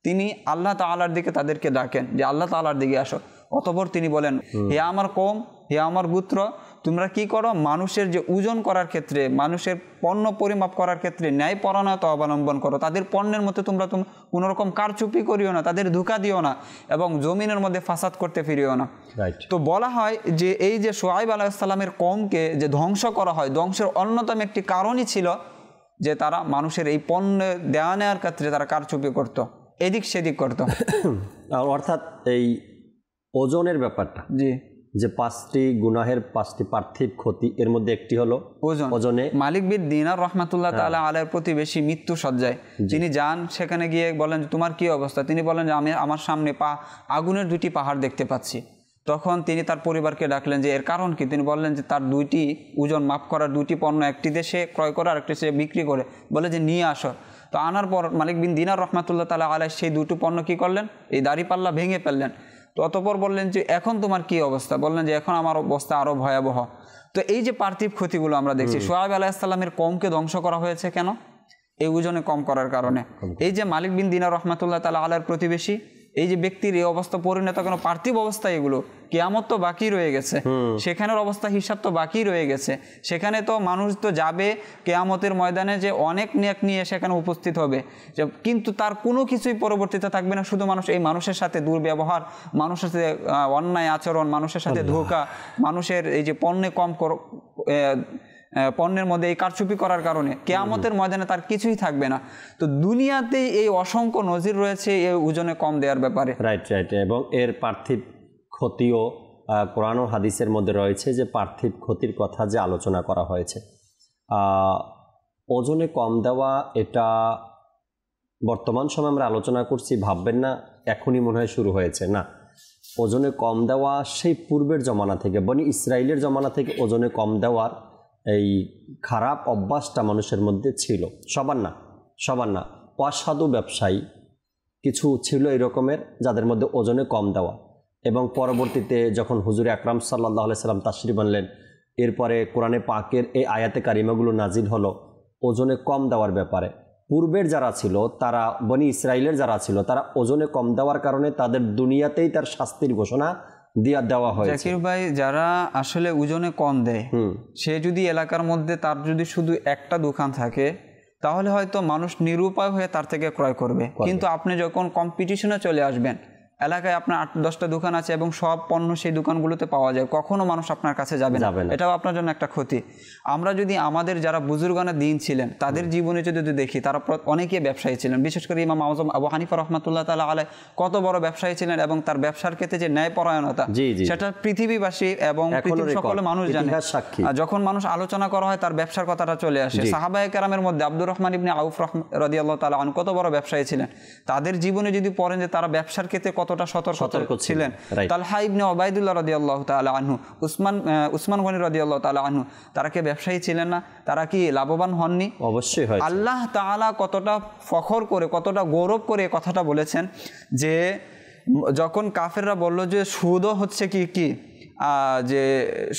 তিনি আল্লাহ তাআলার দিকে তাদেরকে ডাকেন যে আল্লাহ তাআলার দিকে আসো। অতঃপর তিনি বলেন হে আমার কওম, হে আমার গোত্র, তোমরা কি করো? মানুষের যে ওজন করার ক্ষেত্রে, মানুষের পণ্য পরিমাপ করার ক্ষেত্রে ন্যায়পরায়ণতা অবলম্বন করো। তাদের পণ্যের মধ্যে তোমরা কোনো রকম কারচুপি করিও না, তাদের ধোঁকা দিও না এবং জমিনের মধ্যে ফাসাদ করতে ফিরিও না। তো বলা হয় যে এই যে শুআয়ব আলাইহিস সালামের কওমকে যে ধ্বংস করা হয়, ধ্বংসের অন্যতম একটি কারণই ছিল যে তারা মানুষের এই পণ্য দেওয়া নেওয়ার ক্ষেত্রে তারা কারচুপি করত, এদিক সেদিক করত। অর্থাৎ এই ওজনের ব্যাপারটা, জি, যে 5টি গুনাহের 5টি পার্থিব ক্ষতি, এর মধ্যে একটি হলো ওজনে। মালিক বিন দিনার রাহমাতুল্লাহ তাআলা আলাইহির প্রতিবেশী মৃত্যু সজ্জায়, তিনি যান, সেখানে গিয়ে বলেন যে তোমার কি অবস্থা? তিনি বলেন যে আমি আমার সামনে আগুনের 2টি পাহাড় দেখতে পাচ্ছি। তখন তিনি তার পরিবারকে ডাকলেন যে এর কারণ কি? তিনি বললেন যে তার 2টি ওজন মাপ করার 2টি পণ্য, একটি দেশে ক্রয় করে আরেকটি সে বিক্রি করে, বলে যে নিয়ে আসো। তো আনার পর মালিক বিন দিনার রহমাতুল্লাহ তাআলা আলাইহি সেই 2টি পণ্য কী করলেন? এই দাড়িপাল্লা ভেঙে ফেললেন। তো অতঃপর বললেন যে এখন তোমার কি অবস্থা? বললেন যে এখন আমার অবস্থা আরও ভয়াবহ। তো এই যে পার্থিব ক্ষতিগুলো আমরা দেখছি, শুআয়ব আলাইহিস সালামের কওমকে ধ্বংস করা হয়েছে কেন? এই ওজনে কম করার কারণে। এই যে মালিক বিন দিনার রহমাতুল্লাহ তাআলা আলাইহির প্রতিবেশী, এই যে ব্যক্তির এই অবস্থা পরিণত কেন? পার্থিব অবস্থা এগুলো, কিয়ামত তো বাকি রয়ে গেছে, সেখানের অবস্থা হিসাব তো বাকি রয়ে গেছে। সেখানে তো মানুষ তো যাবে কিয়ামতের ময়দানে, যে অনেক নেক নিয়ে সেখানে উপস্থিত হবে, কিন্তু তার কোনো কিছুই পরবর্তীতে থাকবে না। শুধু মানুষ এই মানুষের সাথে দুর্ব্যবহার, মানুষের সাথে অন্যায় আচরণ, মানুষের সাথে ধোঁকা, মানুষের এই যে পণ্যের মধ্যে এই কারচুপি করার কারণে কিয়ামতের ময়দানে তার কিছুই থাকবে না। তো দুনিয়াতেই এই অসংখ্য নজির রয়েছে এই ওজনে কম দেওয়ার ব্যাপারে। রাইট। এবং এর পার্থিব ক্ষতিও কোরআন ও হাদিসের মধ্যে রয়েছে, যে পার্থিব ক্ষতির কথা যে আলোচনা করা হয়েছে। ওজনে কম দেওয়া, এটা বর্তমান সময় আমরা আলোচনা করছি, ভাববেন না এখনই মনে হয় শুরু হয়েছে, না। ওজনে কম দেওয়া সেই পূর্বের জমানা থেকে, বনি ইসরাইলের জমানা থেকে ওজনে কম দেওয়ার এই খারাপ অভ্যাসটা মানুষের মধ্যে ছিল। সবার না, অসাধু ব্যবসায়ী কিছু ছিল এই রকমের, যাদের মধ্যে ওজনে কম দেওয়া। এবং পরবর্তীতে যখন হুজুর আকরাম সাল্লাল্লাহু আলাইহি সাল্লাম তাশরিফ আনলেন, এরপরে কোরআনে পাকের এই আয়াতে কারিমাগুলো নাজিল হলো ওজনে কম দেওয়ার ব্যাপারে। পূর্বের যারা ছিল, তারা বনি ইসরাইলের যারা ছিল, তারা ওজনে কম দেওয়ার কারণে তাদের দুনিয়াতেই তার শাস্তির ঘোষণা দেওয়া হয়েছে। জাকির ভাই, যারা আসলে ওজনে কম দেয়, সে যদি এলাকার মধ্যে তার যদি শুধু একটা দোকান থাকে, তাহলে হয়তো মানুষ নিরুপায় হয়ে তার থেকে ক্রয় করবে। কিন্তু আপনি যখন কম্পিটিশনে চলে আসবেন, এলাকায় আপনার 8-10টা দোকান আছে এবং সব পণ্য সেই দোকানগুলোতে পাওয়া যায়, কখনো মানুষ আপনার কাছে যাবে না, এটাও আপনার জন্য একটা ক্ষতি। আমরা যদি আমাদের যারা বুজুর্গানা দিন ছিলেন তাদের জীবনে যদি দেখি, তারা অনেকেই ব্যবসায়ী ছিলেন, বিশেষ করে ইমাম আযম আবু হানিফা রহমাতুল্লাহ তাআলা আলাইহি কত বড় ব্যবসায়ী ছিলেন এবং তার ব্যবসার ক্ষেত্রে যে ন্যায়পরায়ণতা সেটা পৃথিবীবাসী এবং পৃথিবীর সকল মানুষ জানে। যখন মানুষ আলোচনা করা হয় তার ব্যবসার কথাটা চলে আসে। সাহাবায়ে কেরামের মধ্যে আব্দুর রহমান ইবনে আউফ রাদিয়াল্লাহু তাআলা আনহু কত বড় ব্যবসায়ী ছিলেন, তাদের জীবনে যদি পড়েন যে তারা ব্যবসার ক্ষেত্রে কতটা সতর্ক ছিলেন। তালহা ইবনে উবাইদুল্লাহ রাদিয়াল্লাহু তাআলা আনহু, উসমান গনি রাদিয়াল্লাহু তাআলা আনহু, তারা কি ব্যবসায়ী ছিলেন না? তারা কি লাভবান হননি? অবশ্যই হয়। আল্লাহ তাআলা কতটা ফখর করে, কতটা গৌরব করে কথাটা বলেছেন যে যখন কাফেররা বলল যে সুদও হচ্ছে কি যে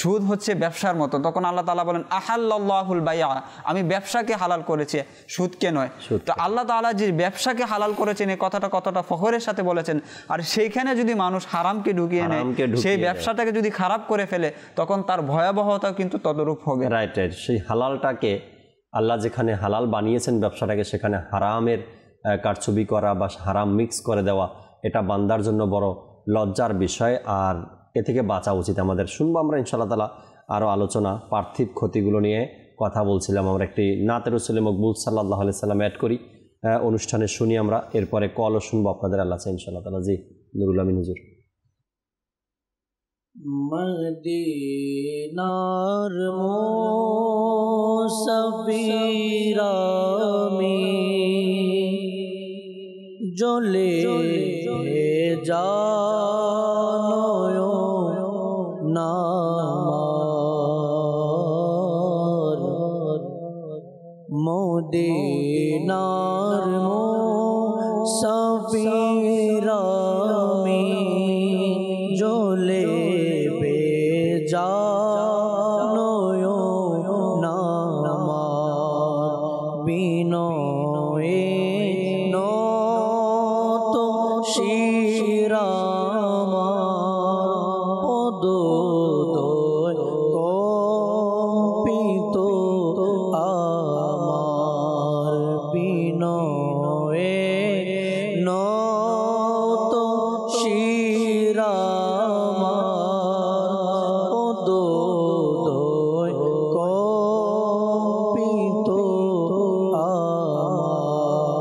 সুদ হচ্ছে ব্যবসার মতো, তখন আল্লাহ তাআলা বলেন আহাল্লাল্লাহুল বাইআ, আমি ব্যবসাকে হালাল করেছি, সুদকে নয়। তো আল্লাহ তাআলা যে ব্যবসাকে হালাল করেছেন এই কথাটা কতটা ফখরের সাথে বলেছেন। আর সেইখানে যদি মানুষ হারামকে ঢুকিয়ে নেয়, সেই ব্যবসাটাকে যদি খারাপ করে ফেলে, তখন তার ভয়াবহতা কিন্তু তদরূপ হবে। রাইট। সেই হালালটাকে আল্লাহ যেখানে হালাল বানিয়েছেন ব্যবসাটাকে, সেখানে হারামের কারচুপি করা বা হারাম মিক্স করে দেওয়া, এটা বান্দার জন্য বড় লজ্জার বিষয়। আর এ থেকে বাঁচা উচিত আমাদের। শুনবো আমরা ইনশাআল্লাহ তাআলা আরও আলোচনা, পার্থিব ক্ষতিগুলো নিয়ে কথা বলছিলাম। আমরা একটি নাতে রাসূল মকবুল সাল্লাল্লাহু আলাইহি সাল্লাম অ্যাড করি অনুষ্ঠানে, শুনি আমরা, এরপরে কলও শুনবো আপনাদের আল্লাহ চাই ইনশাআল্লাহ তাআলা। জি, নুরুল আমিন হুজুর। মদিনার মুসাফিরামি জ্বলে জানো নামার, মদিনার মুসাফিরামি জ্বলে জানো নামার, বিনয়ে নত শিরামার, পদোদয় কম্পিত আমার, বিনয়ে নত শিরামার, পদোদয় কম্পিত আমার।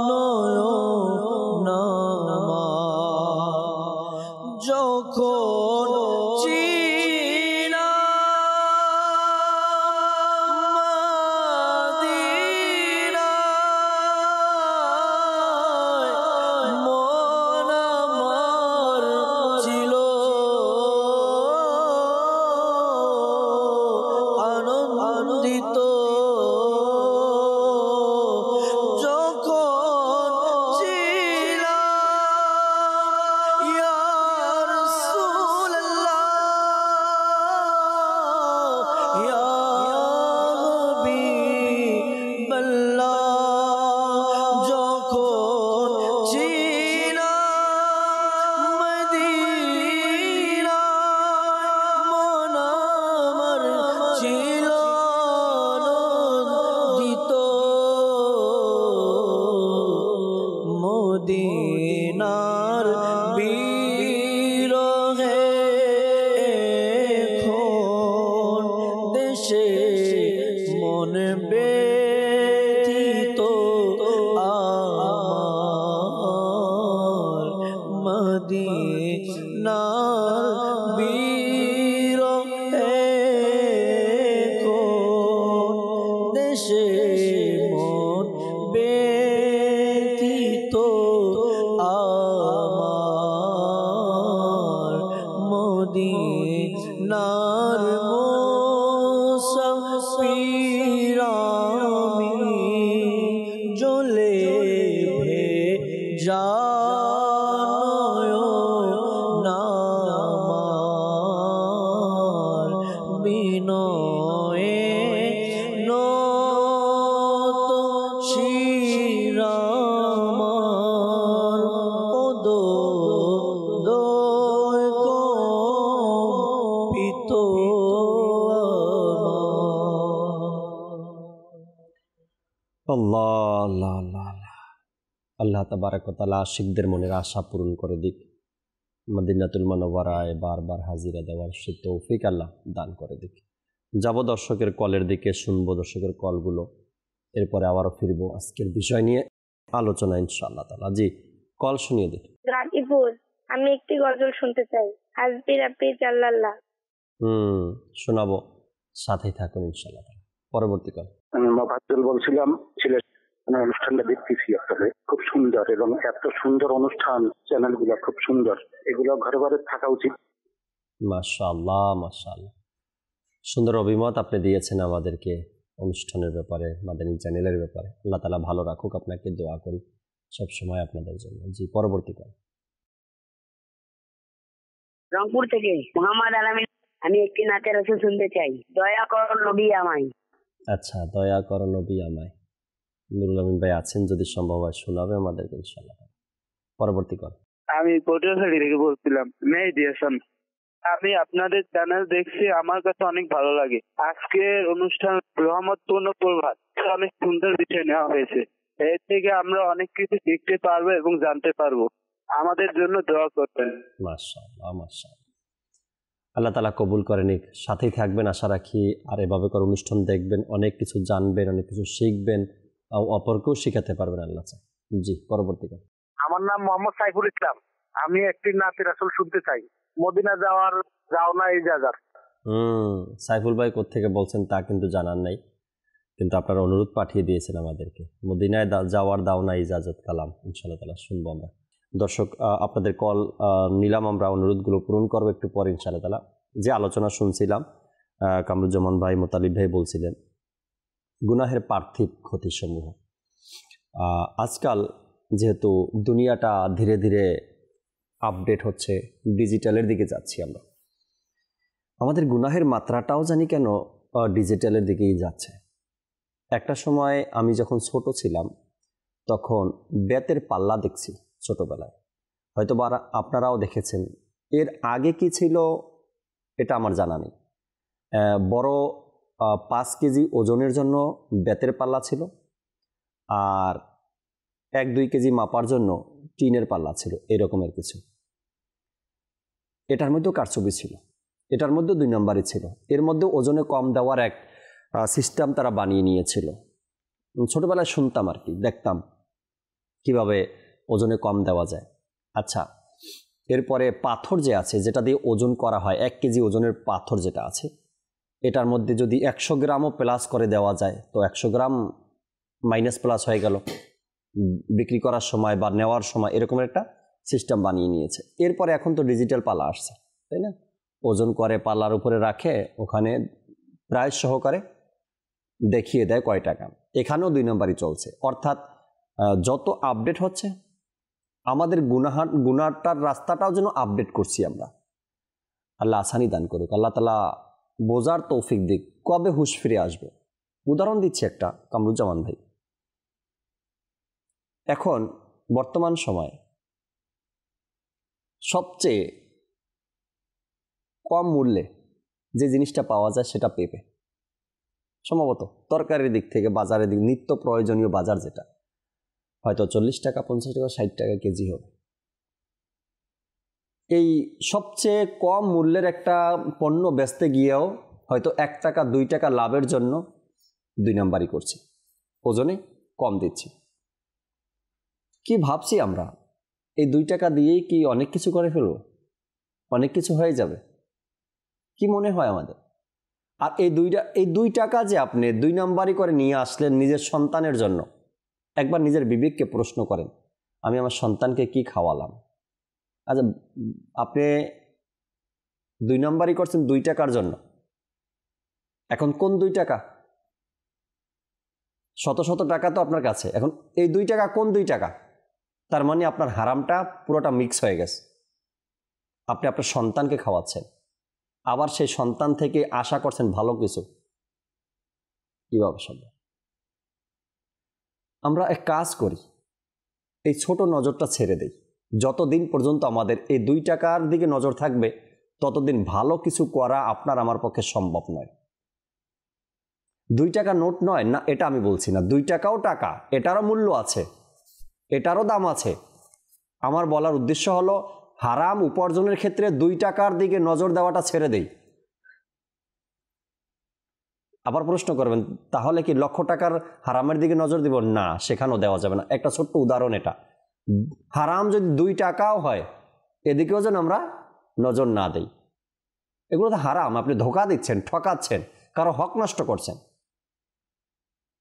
নয়ন যখন মদিনার বিরহে এখন দেশে মন ব্যথিত আমার মদিনার বিরহে এখন দেশে মন ব্যথিত আমার মদিনার মুসাফির আমি জ্বলে ভেজা নয়ন আমার বিনয়ে নত শির আমার পদদ্বয় কম্পিত আল্লাহ আল্লাহ আল্লাহ আল্লাহ তাবারক ওয়া তাআলা আশিকদের মনের আশা পূরণ করে দিক। মদিনাতুল মুনাওয়ারায় বারবার হাজিরা দেওয়ার সে তৌফিক আল্লাহ দান করে দিক। যাব দর্শকের কলের দিকে, শুনবো দর্শকের কলগুলো, এরপরে আবারও ফিরবো আজকের বিষয় নিয়ে আলোচনা ইনশাআল্লাহ তাআলা। জি, কল শুনিয়ে দিন। গাজীপুর, আমি একটি গজল শুনতে চাই। হাসবি রাব্বি জাল্লাল্লাহ। শোনাবো, সাথেই থাকুন ইনশাআল্লাহ তাআলা। পরবর্তী কল। আমি মোফাজ্জল বলছিলাম, সিলেট অনুষ্ঠানটা দেখতেছি আসলে খুব সুন্দর, এবং এত সুন্দর অনুষ্ঠান, চ্যানেলগুলো খুব সুন্দর, এগুলো ঘরে ঘরে থাকা উচিত। মাশাআল্লাহ মাশাআল্লাহ, সুন্দর অভিমত আপনি দিয়েছেন আমাদেরকে অনুষ্ঠানের ব্যাপারে, মাদানী চ্যানেলের ব্যাপারে। আল্লাহ তাআলা ভালো রাখুক, আপনাকে দোয়া করি সবসময় আপনাদের জন্য। জি, পরবর্তী কল। রংপুর থেকে মোহাম্মদ আলামিন। আমি একটি নাচের রসুল শুনতে চাই। দয়া করো নবী আমায়। আচ্ছা, দয়া করো নবী আমায়। নুরুল আমিন ভাই আছেন, যদি সম্ভব হয় শোনাবে আমাদেরকে ইনশাআল্লাহ। পরবর্তী কল। আমি পটুয়াখালী থেকে বলছিলাম, মেহেদী হাসান। আমি আপনাদের চ্যানেল দেখছি, আমার কাছে অনেক ভালো লাগে। আজকের অনুষ্ঠান রহমতপূর্ণ প্রভাত, অনেক সুন্দর বিষয় নেওয়া হয়েছে। এর থেকে আমরা অনেক কিছু শিখতে পারবো এবং জানতে পারবো। আমাদের জন্য দোয়া করবেন। মাশাআল্লাহ মাশাআল্লাহ, আল্লাহ তাআলা কবুল করে নিক। সাথেই থাকবেন আশা রাখি, আর এভাবে করে অনুষ্ঠান দেখবেন, অনেক কিছু জানবেন, অনেক কিছু শিখবেন, অপরকেও শিখাতে পারবেন আল্লাহ চাই। জি, পরবর্তী কল। আমার নাম মোহাম্মদ সাইফুল ইসলাম। আমি একটি নাচের আসল শুনতে চাই। মদিনা যাওয়ার যাওনা ইজাজত। সাইফুল ভাই কোত্থেকে বলছেন তা কিন্তু জানার নাই, কিন্তু আপনারা অনুরোধ পাঠিয়ে দিয়েছেন আমাদেরকে। মদিনায় যাওয়ার দাওনা ইজাজত কালাম ইনশাআল্লাহ তাআলা শুনবো আমরা। দর্শক, আপনাদের কল নিলাম আমরা, অনুরোধগুলো পূরণ করবো একটু পর ইনশাআল্লাহ তাআলা। যে আলোচনা শুনছিলাম, কামরুজ্জামান ভাই, মোতালিব ভাই বলছিলেন গুনাহের পার্থিব ক্ষতিসমূহ। আজকাল যেহেতু দুনিয়াটা ধীরে ধীরে আপডেট হচ্ছে, ডিজিটালের দিকে যাচ্ছি আমরা, আমাদের গুনাহের মাত্রাটাও জানি কেন ডিজিটালের দিকেই যাচ্ছে। একটা সময় আমি যখন ছোট ছিলাম তখন বেতের পাল্লা দেখছি ছোটবেলায়, হয়তো আপনারাও দেখেছেন। এর আগে কি ছিল এটা আমার জানা নেই। বড় 5 কেজি ওজনের জন্য বেতের পাল্লা ছিল, আর 1-2 কেজি মাপার জন্য টিনের পাল্লা ছিল, এরকমের কিছু। এটার মধ্যেও কারচুপি ছিল, এটার মধ্যে 2 নম্বরই ছিল। এর মধ্যে ওজনে কম দেওয়ার এক সিস্টেম তারা বানিয়ে নিয়েছিল। ছোটোবেলায় শুনতাম আর কি, দেখতাম কিভাবে ওজনে কম দেওয়া যায়। আচ্ছা, এরপরে পাথর যে আছে, যেটা দিয়ে ওজন করা হয়, 1 কেজি ওজনের পাথর যেটা আছে, এটার মধ্যে যদি 100 গ্রামও প্লাস করে দেওয়া যায়, তো 100 গ্রাম মাইনাস প্লাস হয়ে গেল বিক্রি করার সময় বা নেওয়ার সময়, এরকম একটা সিস্টেম বানিয়ে নিয়েছে। এরপরে এখন তো ডিজিটাল পালা আসছে, তাই না? ওজন করে পাল্লার উপরে রাখে, ওখানে প্রাইস সহকারে দেখিয়ে দেয় কয় টাকা। এখানেও 2 নম্বরই চলছে, অর্থাৎ যত আপডেট হচ্ছে আমাদের গুনাহটার রাস্তাটাও যেন আপডেট করছি আমরা। আল্লাহ আসানি দান করুক, আল্লাহ তাআলা বোঝার তৌফিক দিক। কবে হুঁশ ফিরে আসবে? উদাহরণ দিচ্ছি একটা, কামরুজ্জামান ভাই, এখন বর্তমান সময়ে সবচেয়ে কম মূল্যে যে জিনিসটা পাওয়া যায় সেটা পেঁপে, সম্ভবত তরকারির দিক থেকে, বাজারের দিক, নিত্য প্রয়োজনীয় বাজার যেটা, হয়তো 40 টাকা, 50 টাকা, 60 টাকা কেজি হবে। এই সবচেয়ে কম মূল্যের একটা পণ্য বেচতে গিয়েও হয়তো 1 টাকা 2 টাকা লাভের জন্য 2 নাম্বারই করছি, ওজনে কম দিচ্ছি। কি ভাবছি আমরা, এই 2 টাকা দিয়েই কি অনেক কিছু করে ফেলবো? অনেক কিছু হয়ে যাবে কি মনে হয় আমাদের? আর এই 2 টাকা যে আপনি 2 নাম্বারই করে নিয়ে আসলেন নিজের সন্তানের জন্য, একবার নিজের বিবেককে প্রশ্ন করেন, আমি আমার সন্তানকে কি খাওয়ালাম? আচ্ছা, আপনি 2 নাম্বারই করছেন 2 টাকার জন্য। এখন কোন 2 টাকা? শত শত টাকা তো আপনার কাছে, এখন এই 2 টাকা কোন 2 টাকা? তার মানে আপনার হারামটা পুরোটা মিক্স হয়ে গেছে। আপনি আপনার সন্তানকে খাওয়াচ্ছেন, আবার সেই সন্তান থেকে আশা করছেন ভালো কিছু। কীভাবে সম্ভব? আমরা এক কাজ করি, এই ছোট নজরটা ছেড়ে দেই। যতদিন পর্যন্ত আমাদের এই 2 টাকার দিকে নজর থাকবে, ততদিন ভালো কিছু করা আপনার আমার পক্ষে সম্ভব নয়। 2 টাকা নোট নয় না, এটা আমি বলছি না, 2 টাকাও টাকা, এটারও মূল্য আছে, এটারও দাম আছে। আমার বলার উদ্দেশ্য হলো, হারাম উপার্জনের ক্ষেত্রে 2 টাকার দিকে নজর দেওয়াটা ছেড়ে দেই। আবার প্রশ্ন করবেন, তাহলে কি লক্ষ টাকার হারামের দিকে নজর দিব? না, সেখানেও দেওয়া যাবে না। একটা ছোট্ট উদাহরণ, এটা হারাম যদি 2 টাকাও হয়, এদিকেও যেন আমরা নজর না দেই। এগুলো তো হারাম, আপনি ধোঁকা দিচ্ছেন, ঠকাচ্ছেন, কারো হক নষ্ট করছেন।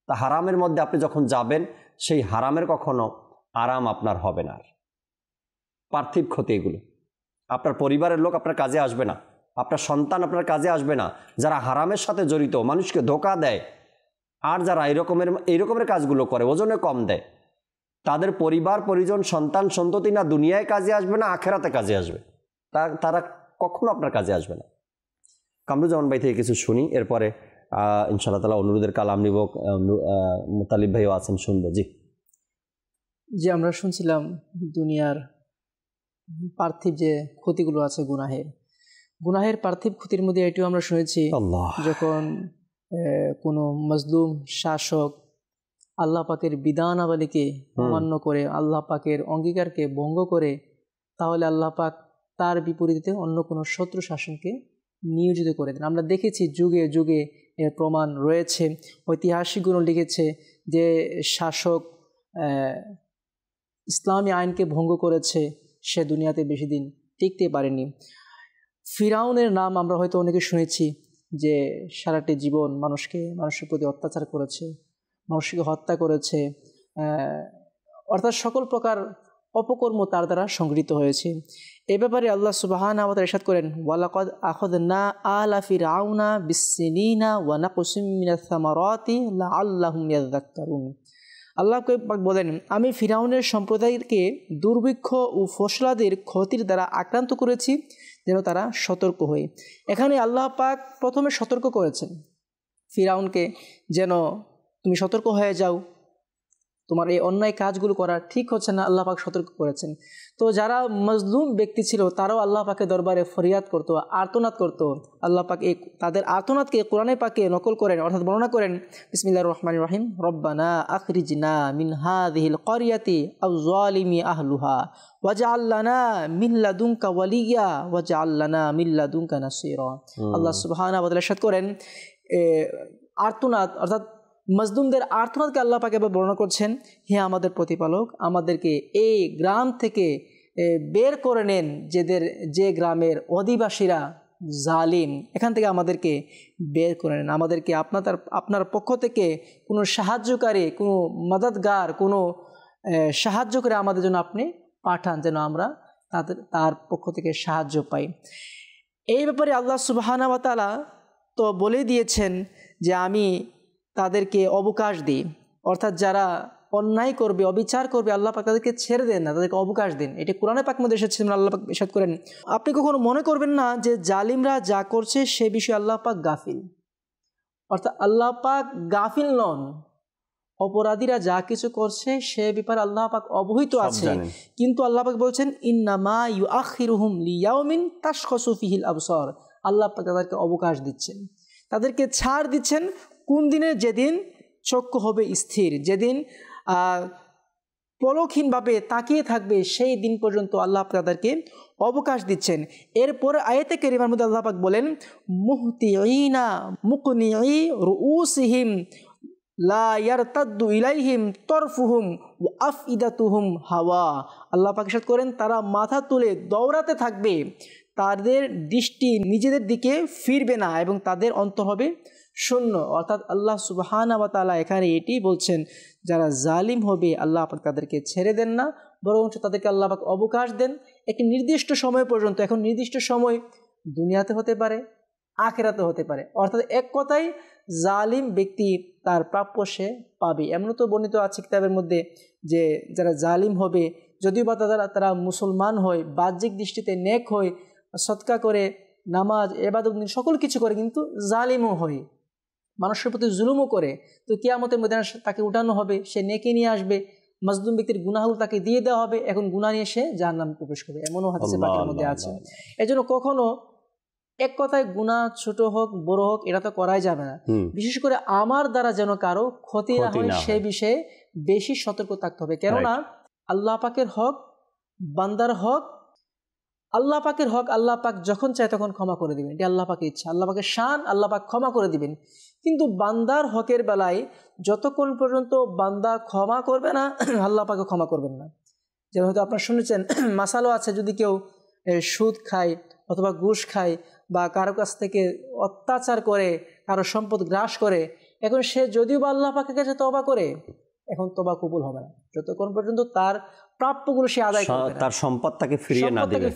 তা হারামের মধ্যে আপনি যখন যাবেন, সেই হারামের কখনো আরাম আপনার হবে না। পার্থিব ক্ষতি এগুলো। আপনার পরিবারের লোক আপনার কাজে আসবে না, আপনার সন্তান আপনার কাজে আসবে না। যারা হারামের সাথে জড়িত, মানুষকে ধোঁকা দেয়, আর যারা এইরকমের কাজগুলো করে, ওজনে কম দেয়, তাদের পরিবার পরিজন, সন্তান সন্ততি না দুনিয়ায় কাজে আসবে না আখেরাতে কাজে আসবে, তারা কখনো আপনার কাজে আসবে না। কামরুজ্জামান ভাই থেকে কিছু শুনি, এরপরে ইনশাআল্লাহ তাআলা অনুরোধের কালাম নিব। মুতালিব ভাইও আছেন, শুনবো। জি, আমরা শুনছিলাম দুনিয়ার পার্থিব যে ক্ষতিগুলো আছে গুনাহের পার্থিব ক্ষতির মধ্যে এটিও আমরা শুনেছি, যখন কোনো মজলুম শাসক আল্লাহ পাকের বিধানাবলীকে অমান্য করে, আল্লাহ পাকের অঙ্গীকারকে ভঙ্গ করে, তাহলে আল্লাহ পাক তার বিপরীতে অন্য কোনো শত্রু শাসনকে নিয়োজিত করে দেন। আমরা দেখেছি যুগে যুগে এর প্রমাণ রয়েছে। ঐতিহাসিকগুলো লিখেছে যে শাসক ইসলামী আইনকে ভঙ্গ করেছে, সে দুনিয়াতে বেশি দিন টিকতে পারেনি। ফিরাউনের নাম আমরা হয়তো অনেকে শুনেছি, যে সারাটি জীবন মানুষের প্রতি অত্যাচার করেছে, মানুষকে হত্যা করেছে, অর্থাৎ সকল প্রকার অপকর্ম তার দ্বারা সংগৃহীত হয়েছে। এ ব্যাপারে আল্লাহ সুবহানাহু ওয়া তাআলা ইরশাদ করেন, ওয়ালাকাদ আখাযনা আলা ফিরআউনা বিসসিনিনা ওয়া নাকসিম মিনাস সামারাতি লাআল্লাহুম ইয়াযাক্কারুন। আল্লাহ পাক বলেন, আমি ফিরআউনের সম্প্রদায়কে দুর্ভিক্ষ ও ফসলাদির ক্ষতির দ্বারা আক্রান্ত করেছি, যেন তারা সতর্ক হয়। এখানে আল্লাহ পাক প্রথমে সতর্ক করেছেন ফিরআউনকে, যেন তুমি সতর্ক হয়ে যাও, তোমার এই অন্যায় কাজগুলো করা ঠিক হচ্ছে না, আল্লাহ পাক সতর্ক করেছেন। তো যারা মজলুম ব্যক্তি ছিল, তারাও আল্লাহ পাকের দরবারে ফরিয়াদ করত, আর্তনাদ করত। আল্লাহ পাক তাদের আর্তনাদকে কোরআনে পাকে নকল করেন, অর্থাৎ বর্ণনা করেন, বিসমিল্লাহির রহমানির রহিম, রব্বানা আখরিজনা মিন হাযিহিল ক্বরিয়াতি আও যালিমি আহলুহা ওয়াজআল লানা মিন লাদুনকা ওয়ালিয়্যা ওয়াজআল লানা মিন লাদুনকা নাসীরা। আল্লাহ সুবহানাহু ওয়া তাআলা ইরশাদ করেন, আর্তনাদ অর্থাৎ মজলুমদের আর্তনাদকে আল্লাহ পাক এবার বর্ণনা করছেন, হে আমাদের প্রতিপালক, আমাদেরকে এই গ্রাম থেকে বের করে নেন, যে গ্রামের অধিবাসীরা জালিম, এখান থেকে আমাদেরকে বের করে নেন। আমাদেরকে আপনার পক্ষ থেকে কোনো সাহায্যকারী, কোনো মদদগার, কোনো সাহায্য করে আমাদের জন্য আপনি পাঠান, যেন আমরা তার পক্ষ থেকে সাহায্য পাই। এই ব্যাপারে আল্লাহ সুবহানাহু ওয়া তাআলা তো বলে দিয়েছেন যে আমি তাদেরকে অবকাশ দিই, অর্থাৎ যারা অন্যায় করবে, অবিচার করবে, আল্লাহ পাক তাদেরকে ছেড়ে দেন না, তাদেরকে অবকাশ দিন। এটা কোরআনে পাক মধ্যে এসেছে, আল্লাহ পাক ইরশাদ করেন, আপনি কখনো মনে করবেন না যে জালিমরা যা করছে সে বিষয়ে আল্লাহ পাক গাফিল। অর্থাৎ আল্লাহ পাক গাফিল নন, অপরাধীরা যা কিছু করছে সে ব্যাপারে আল্লাহ পাক অবহিত আছে, কিন্তু আল্লাহ পাক বলছেন ইন্নামা ইউআখিরুহুম লিয়াউমিন তাশখাসু ফিহিল আবসার। আল্লাহ পাক তাদেরকে অবকাশ দিচ্ছেন, তাদেরকে ছাড় দিচ্ছেন কোন দিনে? যেদিন চক্ষু হবে স্থির, যেদিন পলকহীনভাবে তাকিয়ে থাকবে, সেই দিন পর্যন্ত আল্লাহ পাক তাদেরকে অবকাশ দিচ্ছেন। এরপরে আয়াতে কারিমার মধ্যে আল্লাহ পাক বলেন মুহতিঈনা মুকনিঈ রুউসিহিম লা ইয়ারতাদ্দু ইলাইহিম তরফুহুম ওয়া আফইদাতুহুম হাওয়া। আল্লাহ পাক ইরশাদ করেন, তারা মাথা তুলে দৌড়াতে থাকবে, তাদের দৃষ্টি নিজেদের দিকে ফিরবে না এবং তাদের অন্তর হবে শূন্য। অর্থাৎ আল্লাহ সুবহানাহু ওয়া তাআলা এখানে এটি বলছেন, যারা জালিম হবে আল্লাহ পাক তাদেরকে ছেড়ে দেন না, বরং তাদেরকে আল্লাহ পাক অবকাশ দেন একটি নির্দিষ্ট সময় পর্যন্ত। এখন নির্দিষ্ট সময় দুনিয়াতে হতে পারে, আখিরাতে হতে পারে। অর্থাৎ এক কথায় জালিম ব্যক্তি তার প্রাপ্য সে পাবে। এমন তো বর্ণিত আছে কিতাবের মধ্যে যে যারা জালিম হবে, যদিও বা তারা মুসলমান হয়, বাহ্যিক দৃষ্টিতে নেক হয়, সদকা করে, নামাজ, ইবাদত সকল কিছু করে, কিন্তু জালিমও হয়, মানুষের প্রতি জুলুমও করে, তো কিয়ামতের মধ্যে তাকে উঠানো হবে, সে নেকি নিয়ে আসবে, মাজলুম ব্যক্তির গুনাহগুলো তাকে দিয়ে দেওয়া হবে, এখন গুনাহ নিয়ে সে জাহান্নামে প্রবেশ করবে, এমনও হাদিসে পাকের মধ্যে আছে। এজন্য কখনো এক কথায় গুনাহ ছোট হোক বড় হোক এটা তো করাই যাবে না, বিশেষ করে আমার দ্বারা যেন কারো ক্ষতি না হয় সে বিষয়ে বেশি সতর্ক থাকতে হবে। কেননা আল্লাহ পাকের হক, বান্দার হক, আল্লাহ পাকের হক আল্লাহ পাক যখন চায় তখন ক্ষমা করে দিবেন, এটি আল্লাহ পাকের ইচ্ছা, আল্লাহ পাকের শান, আল্লাহ পাক ক্ষমা করে দিবেন। কিন্তু বান্দার হকের বেলায় যতক্ষণ পর্যন্ত বান্দা ক্ষমা করবে না আল্লাহ পাকে ক্ষমা করবেন না। যেমন হয়তো আপনারা শুনেছেন মাসালো আছে, যদি কেউ সুদ খায় অথবা ঘুষ খায় বা কারো কাছ থেকে অত্যাচার করে, কারো সম্পদ গ্রাস করে, এখন সে যদিও বা আল্লাহ পাকের কাছে তওবা করে, এখন তওবা কবুল হবে না যতক্ষণ পর্যন্ত তার প্রাপ্যগুলো সে আদায় করবে না, তার সম্পদ তাকে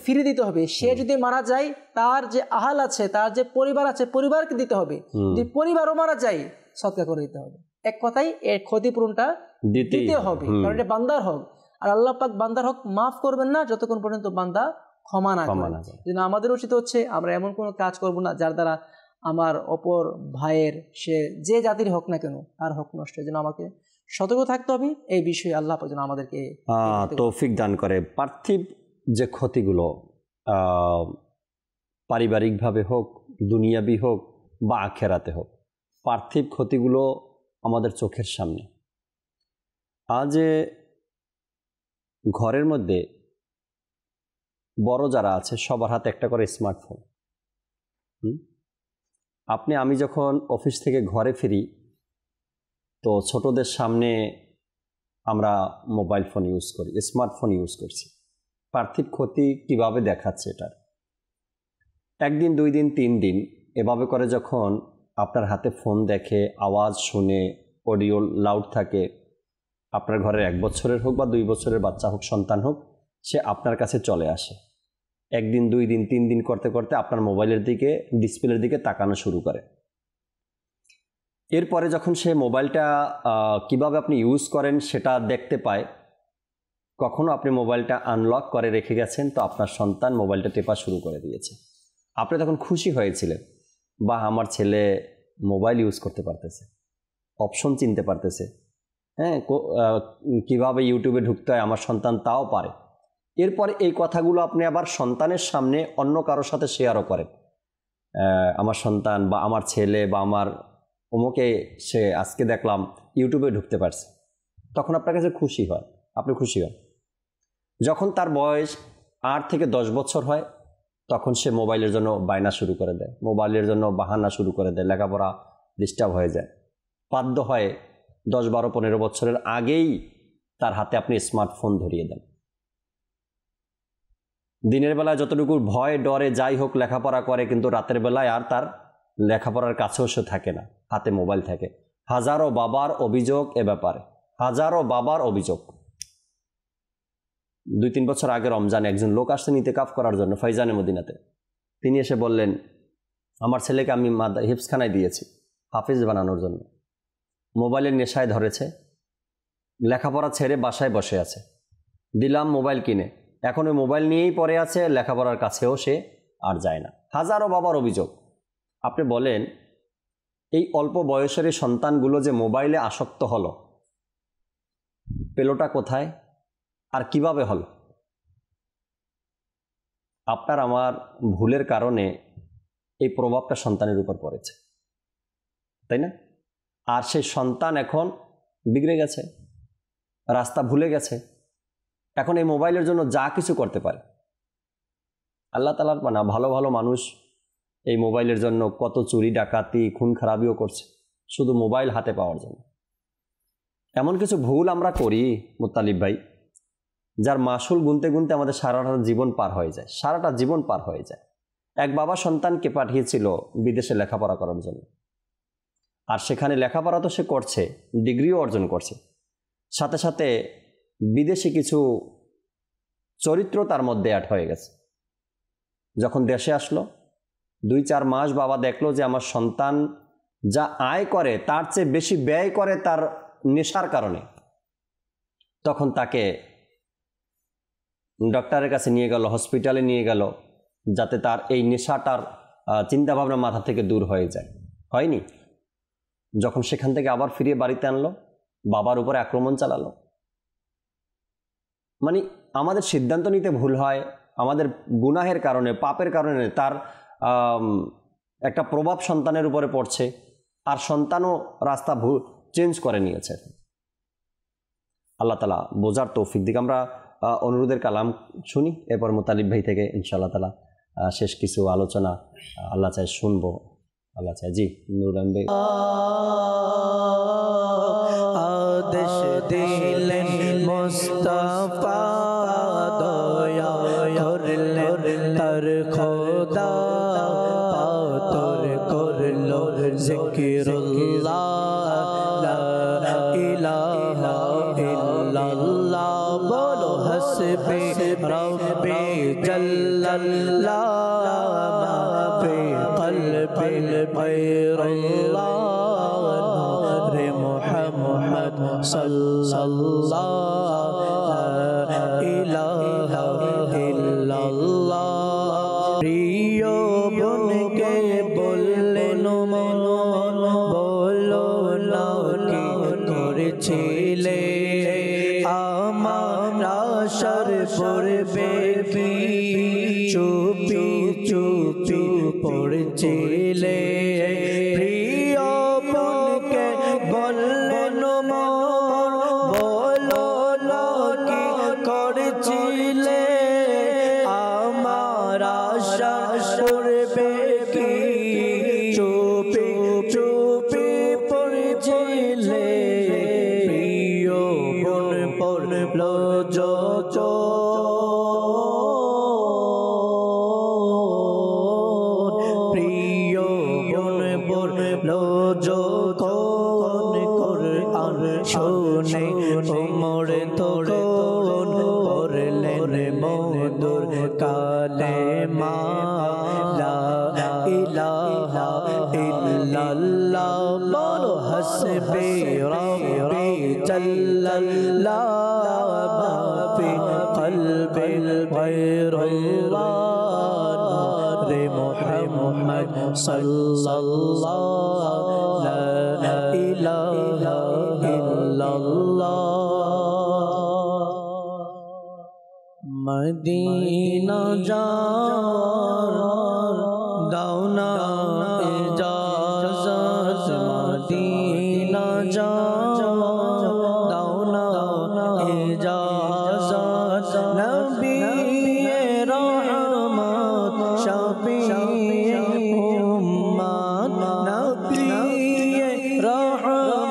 ফিরিয়ে দিতে হবে। সে যদি মারা যায়, তার যে আহাল আছে, তার যে পরিবার আছে, পরিবারকে দিতে হবে। যদি পরিবারও মারা যায়, সদকা করে দিতে হবে। এক কথায় এর ক্ষতিপূরণটা দিতে হবে, কারণ এটা বান্দার হক। আর আল্লাহ পাক বান্দার হক মাফ করবেন না যতক্ষণ পর্যন্ত বান্দা ক্ষমা না করে। যেন আমাদের উচিত হচ্ছে আমরা এমন কোনো কাজ করব না যার দ্বারা আমার অপর ভাইয়ের, সে যে জাতির হোক না কেন, তার হক নষ্ট হয়। যেন আমাকে সতর্ক থাকতে হবে এই বিষয়ে। আল্লাহ পাক যেন আমাদেরকে তৌফিক দান করে। পার্থিব যে ক্ষতিগুলো, পারিবারিকভাবে হোক, দুনিয়াবি হোক বা আখেরাতে হোক, পার্থিব ক্ষতিগুলো আমাদের চোখের সামনে। আজ ঘরের মধ্যে বড় যারা আছে সবার হাতে একটা করে স্মার্টফোন। আমি যখন অফিস থেকে ঘরে ফিরি, তো ছোটদের সামনে আমরা মোবাইল ফোন ইউজ করি, স্মার্টফোন ইউজ করছি। পার্থিব ক্ষতি কিভাবে দেখাচ্ছে এটার? একদিন, 2 দিন, 3 দিন এভাবে করে যখন আপনার হাতে ফোন দেখে, আওয়াজ শুনে, অডিও লাউড থাকে, আপনার ঘরের 1 বছরের হোক বা 2 বছরের বাচ্চা হোক, সন্তান হোক, সে আপনার কাছে চলে আসে। 1 দিন, 2 দিন, 3 দিন করতে করতে আপনার মোবাইলের দিকে, ডিসপ্লের দিকে তাকানো শুরু করে। এরপরে যখন সে মোবাইলটা কিভাবে আপনি ইউজ করেন সেটা দেখতে পায়, কখনো আপনি মোবাইলটা আনলক করে রেখে গেছেন, তো আপনার সন্তান মোবাইলটা টেপা শুরু করে দিয়েছে। আপনি তখন খুশি হয়েছিলেন, বা আমার ছেলে মোবাইল ইউজ করতে পারতেছে, অপশন চিনতে পারতেছে, হ্যাঁ, কীভাবে ইউটিউবে ঢুকতে হয় আমার সন্তান তাও পারে। এরপর এই কথাগুলো আপনি আবার সন্তানের সামনে অন্য কারোর সাথে শেয়ারও করেন, আমার সন্তান বা আমার ছেলে বা আমার অমুকে সে আজকে দেখলাম ইউটিউবে ঢুকতে পারছে, তখন আপনার কাছে খুশি হয়, আপনি খুশি হন। যখন তার বয়স 8 থেকে 10 বছর হয়, তখন সে মোবাইলের জন্য বায়না শুরু করে দেয়, মোবাইলের জন্য বাহানা শুরু করে দেয়, লেখাপড়া ডিস্টার্ব হয়ে যায়। বাধ্য হয় 10, 12, 15 বছরের আগেই তার হাতে আপনি স্মার্টফোন ধরিয়ে দেন। দিনের বেলায় যতটুকু ভয় ডরে যাই হোক লেখাপড়া করে, কিন্তু রাতের বেলায় আর তার লেখাপড়ার কাছেও সে থাকে না, হাতে মোবাইল থাকে। হাজারো বাবার অভিযোগ এ ব্যাপারে, হাজারো বাবার অভিযোগ। 2-3 বছর আগে রমজানে একজন লোক আসছেন ইতিকাফ করার জন্য ফাইজানে মদিনাতে। তিনি এসে বললেন, আমার ছেলেকে আমি হিফজখানায় দিয়েছি হাফিজ বানানোর জন্য, মোবাইলের নেশায় ধরেছে, লেখাপড়া ছেড়ে বাসায় বসে আছে, দিলাম মোবাইল কিনে, এখন ওই মোবাইল নিয়েই পড়ে আছে, লেখাপড়ার কাছেও সে আর যায় না। হাজারো বাবার অভিযোগ। আপনি বলেন, এই অল্প বয়সের সন্তানগুলো যে মোবাইলে আসক্ত হলো, পেলোটা কোথায় আর কিভাবে হলো? আপনার আমার ভুলের কারণে এই প্রভাবটা সন্তানের উপর পড়েছে, তাই না? আর সেই সন্তান এখন বিগড়ে গেছে, রাস্তা ভুলে গেছে, এখন এই মোবাইলের জন্য যা কিছু করতে পারে। আল্লাহ তাআলার পানা ভালো ভালো মানুষ এই মোবাইলের জন্য কত চুরি ডাকাতি খুন খারাপিও করছে, শুধু মোবাইল হাতে পাওয়ার জন্য। এমন কিছু ভুল আমরা করি মুত্তালিব ভাই, যার মাসুল গুনতে গুনতে আমাদের সারাটা জীবন পার হয়ে যায়, সারাটা জীবন পার হয়ে যায়। এক বাবা সন্তানকে পাঠিয়েছিল বিদেশে লেখাপড়া করার জন্য, আর সেখানে লেখাপড়া তো সে করছে, ডিগ্রিও অর্জন করছে, সাথে সাথে বিদেশি কিছু চরিত্র তার মধ্যে অ্যাড হয়ে গেছে। যখন দেশে আসলো 2-4 মাস বাবা দেখলো যে আমার সন্তান যা আয় করে তার চেয়ে বেশি ব্যয় করে তার নেশার কারণে, তখন তাকে ডক্টরের কাছে নিয়ে গেল, হসপিটালে নিয়ে গেল, যাতে তার এই নেশাটার চিন্তাভাবনা মাথা থেকে দূর হয়ে যায়। হয়নি? যখন সেখান থেকে আবার ফিরিয়ে বাড়িতে আনলো, বাবার উপরে আক্রমণ চালালো। মানে আমাদের সিদ্ধান্ত নিতে ভুল হয়, আমাদের গুনাহের কারণে, পাপের কারণে তার একটা প্রভাব সন্তানের উপরে পড়ছে, আর সন্তানও রাস্তা ভুল চেঞ্জ করে নিয়েছে। আল্লাহ তাআলা বোঝার তৌফিক দিক। আমরা অনুরোধের কালাম শুনি, এরপর মুতালিব ভাই থেকে ইনশাআল্লাহ তাআলা শেষ কিছু আলোচনা আল্লাহ চাই শুনবো। আল্লাহ চাই। জি নুরান ভাই। আদেশ দিলেন মুস্তাফা, দয়া করলেন তার খোদা, পাতর করলো জিকিরুল্লাহ, লা ইলাহা ইল্লাল্লাহ, বলো হাসবি রব্বি জাল্লাল্লাহ, মা ফি কলবি গায়রুল্লাহ, নূরে মুহাম্মদ সাল্লাল্লাহ, লা ইলাহা ইল্লাল্লাহ। প্রিয় বোনকে বললেন মন, বলো না কি করেছিলে, আমার আশার পড়বে কি, চুপি চুপি পড়ছিলে। প্রিয় বোনকে বললেন মন, বলো না কি করেছিলে, আমার আশা পড়বে কি, চুপি চুপি পড়ছিলে। প্রিয় বোন পড়লো যত, প্রিয় বোন পড়লো যখন কোরআন শুনে, ওমর তখন পড়লেন মধুর কালেমা, লা ইলাহা ইল্লাল্লাহ, বলো হাসবি রব্বি জাল্লাল্লাহ, মা ফি কলবি গায়রুল্লাহ, নূরে মুহাম্মদ সাল্লাল্লাহ, লা ইলাহা ইল্লাল্লাহ। মদিনা যাওয়ার দাও না ইজাজত, মদিনা যাওয়ার দাও না ইজাজত, নবী রহমত শাফিঈ উম্মত, নবী রহমত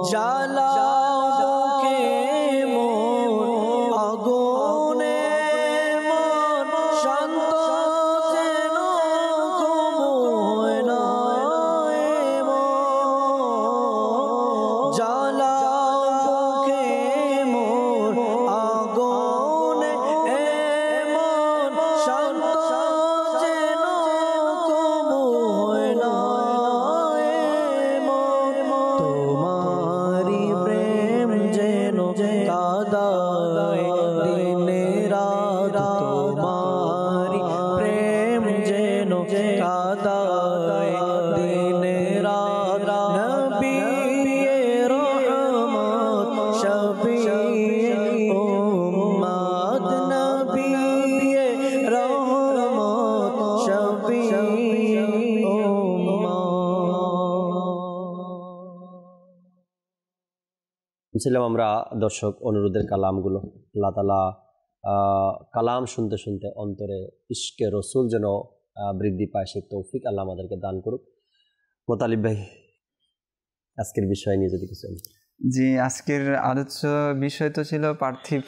জ্বালাও বুকে মোর আগুনে মন শান্ত যেন ঘুমোয় না জ্বালাও বুকে মোর আগুনে মন শান্ত যেন ঘুমোয় না তোমারি প্রেম যেন কাদায় দিনে রাত তোমারি প্রেম যেন কাদায় দিনে রাত নবী রহমত শফিয়ে উম্মত নবী রহমত শফিয়ে ছিলাম আমরা দর্শক অনুরোধের কালামগুলো। আল্লাহ তাআলা কালাম শুনতে শুনতে অন্তরে ইশকে রসুল যেন বৃদ্ধি পায়, সেই তৌফিক আল্লাহ আমাদেরকে দান করুক। মোতালিব ভাই, আজকের বিষয় নিয়ে যদি কিছু। জি, আজকের আলোচ্য বিষয় তো ছিল পার্থিব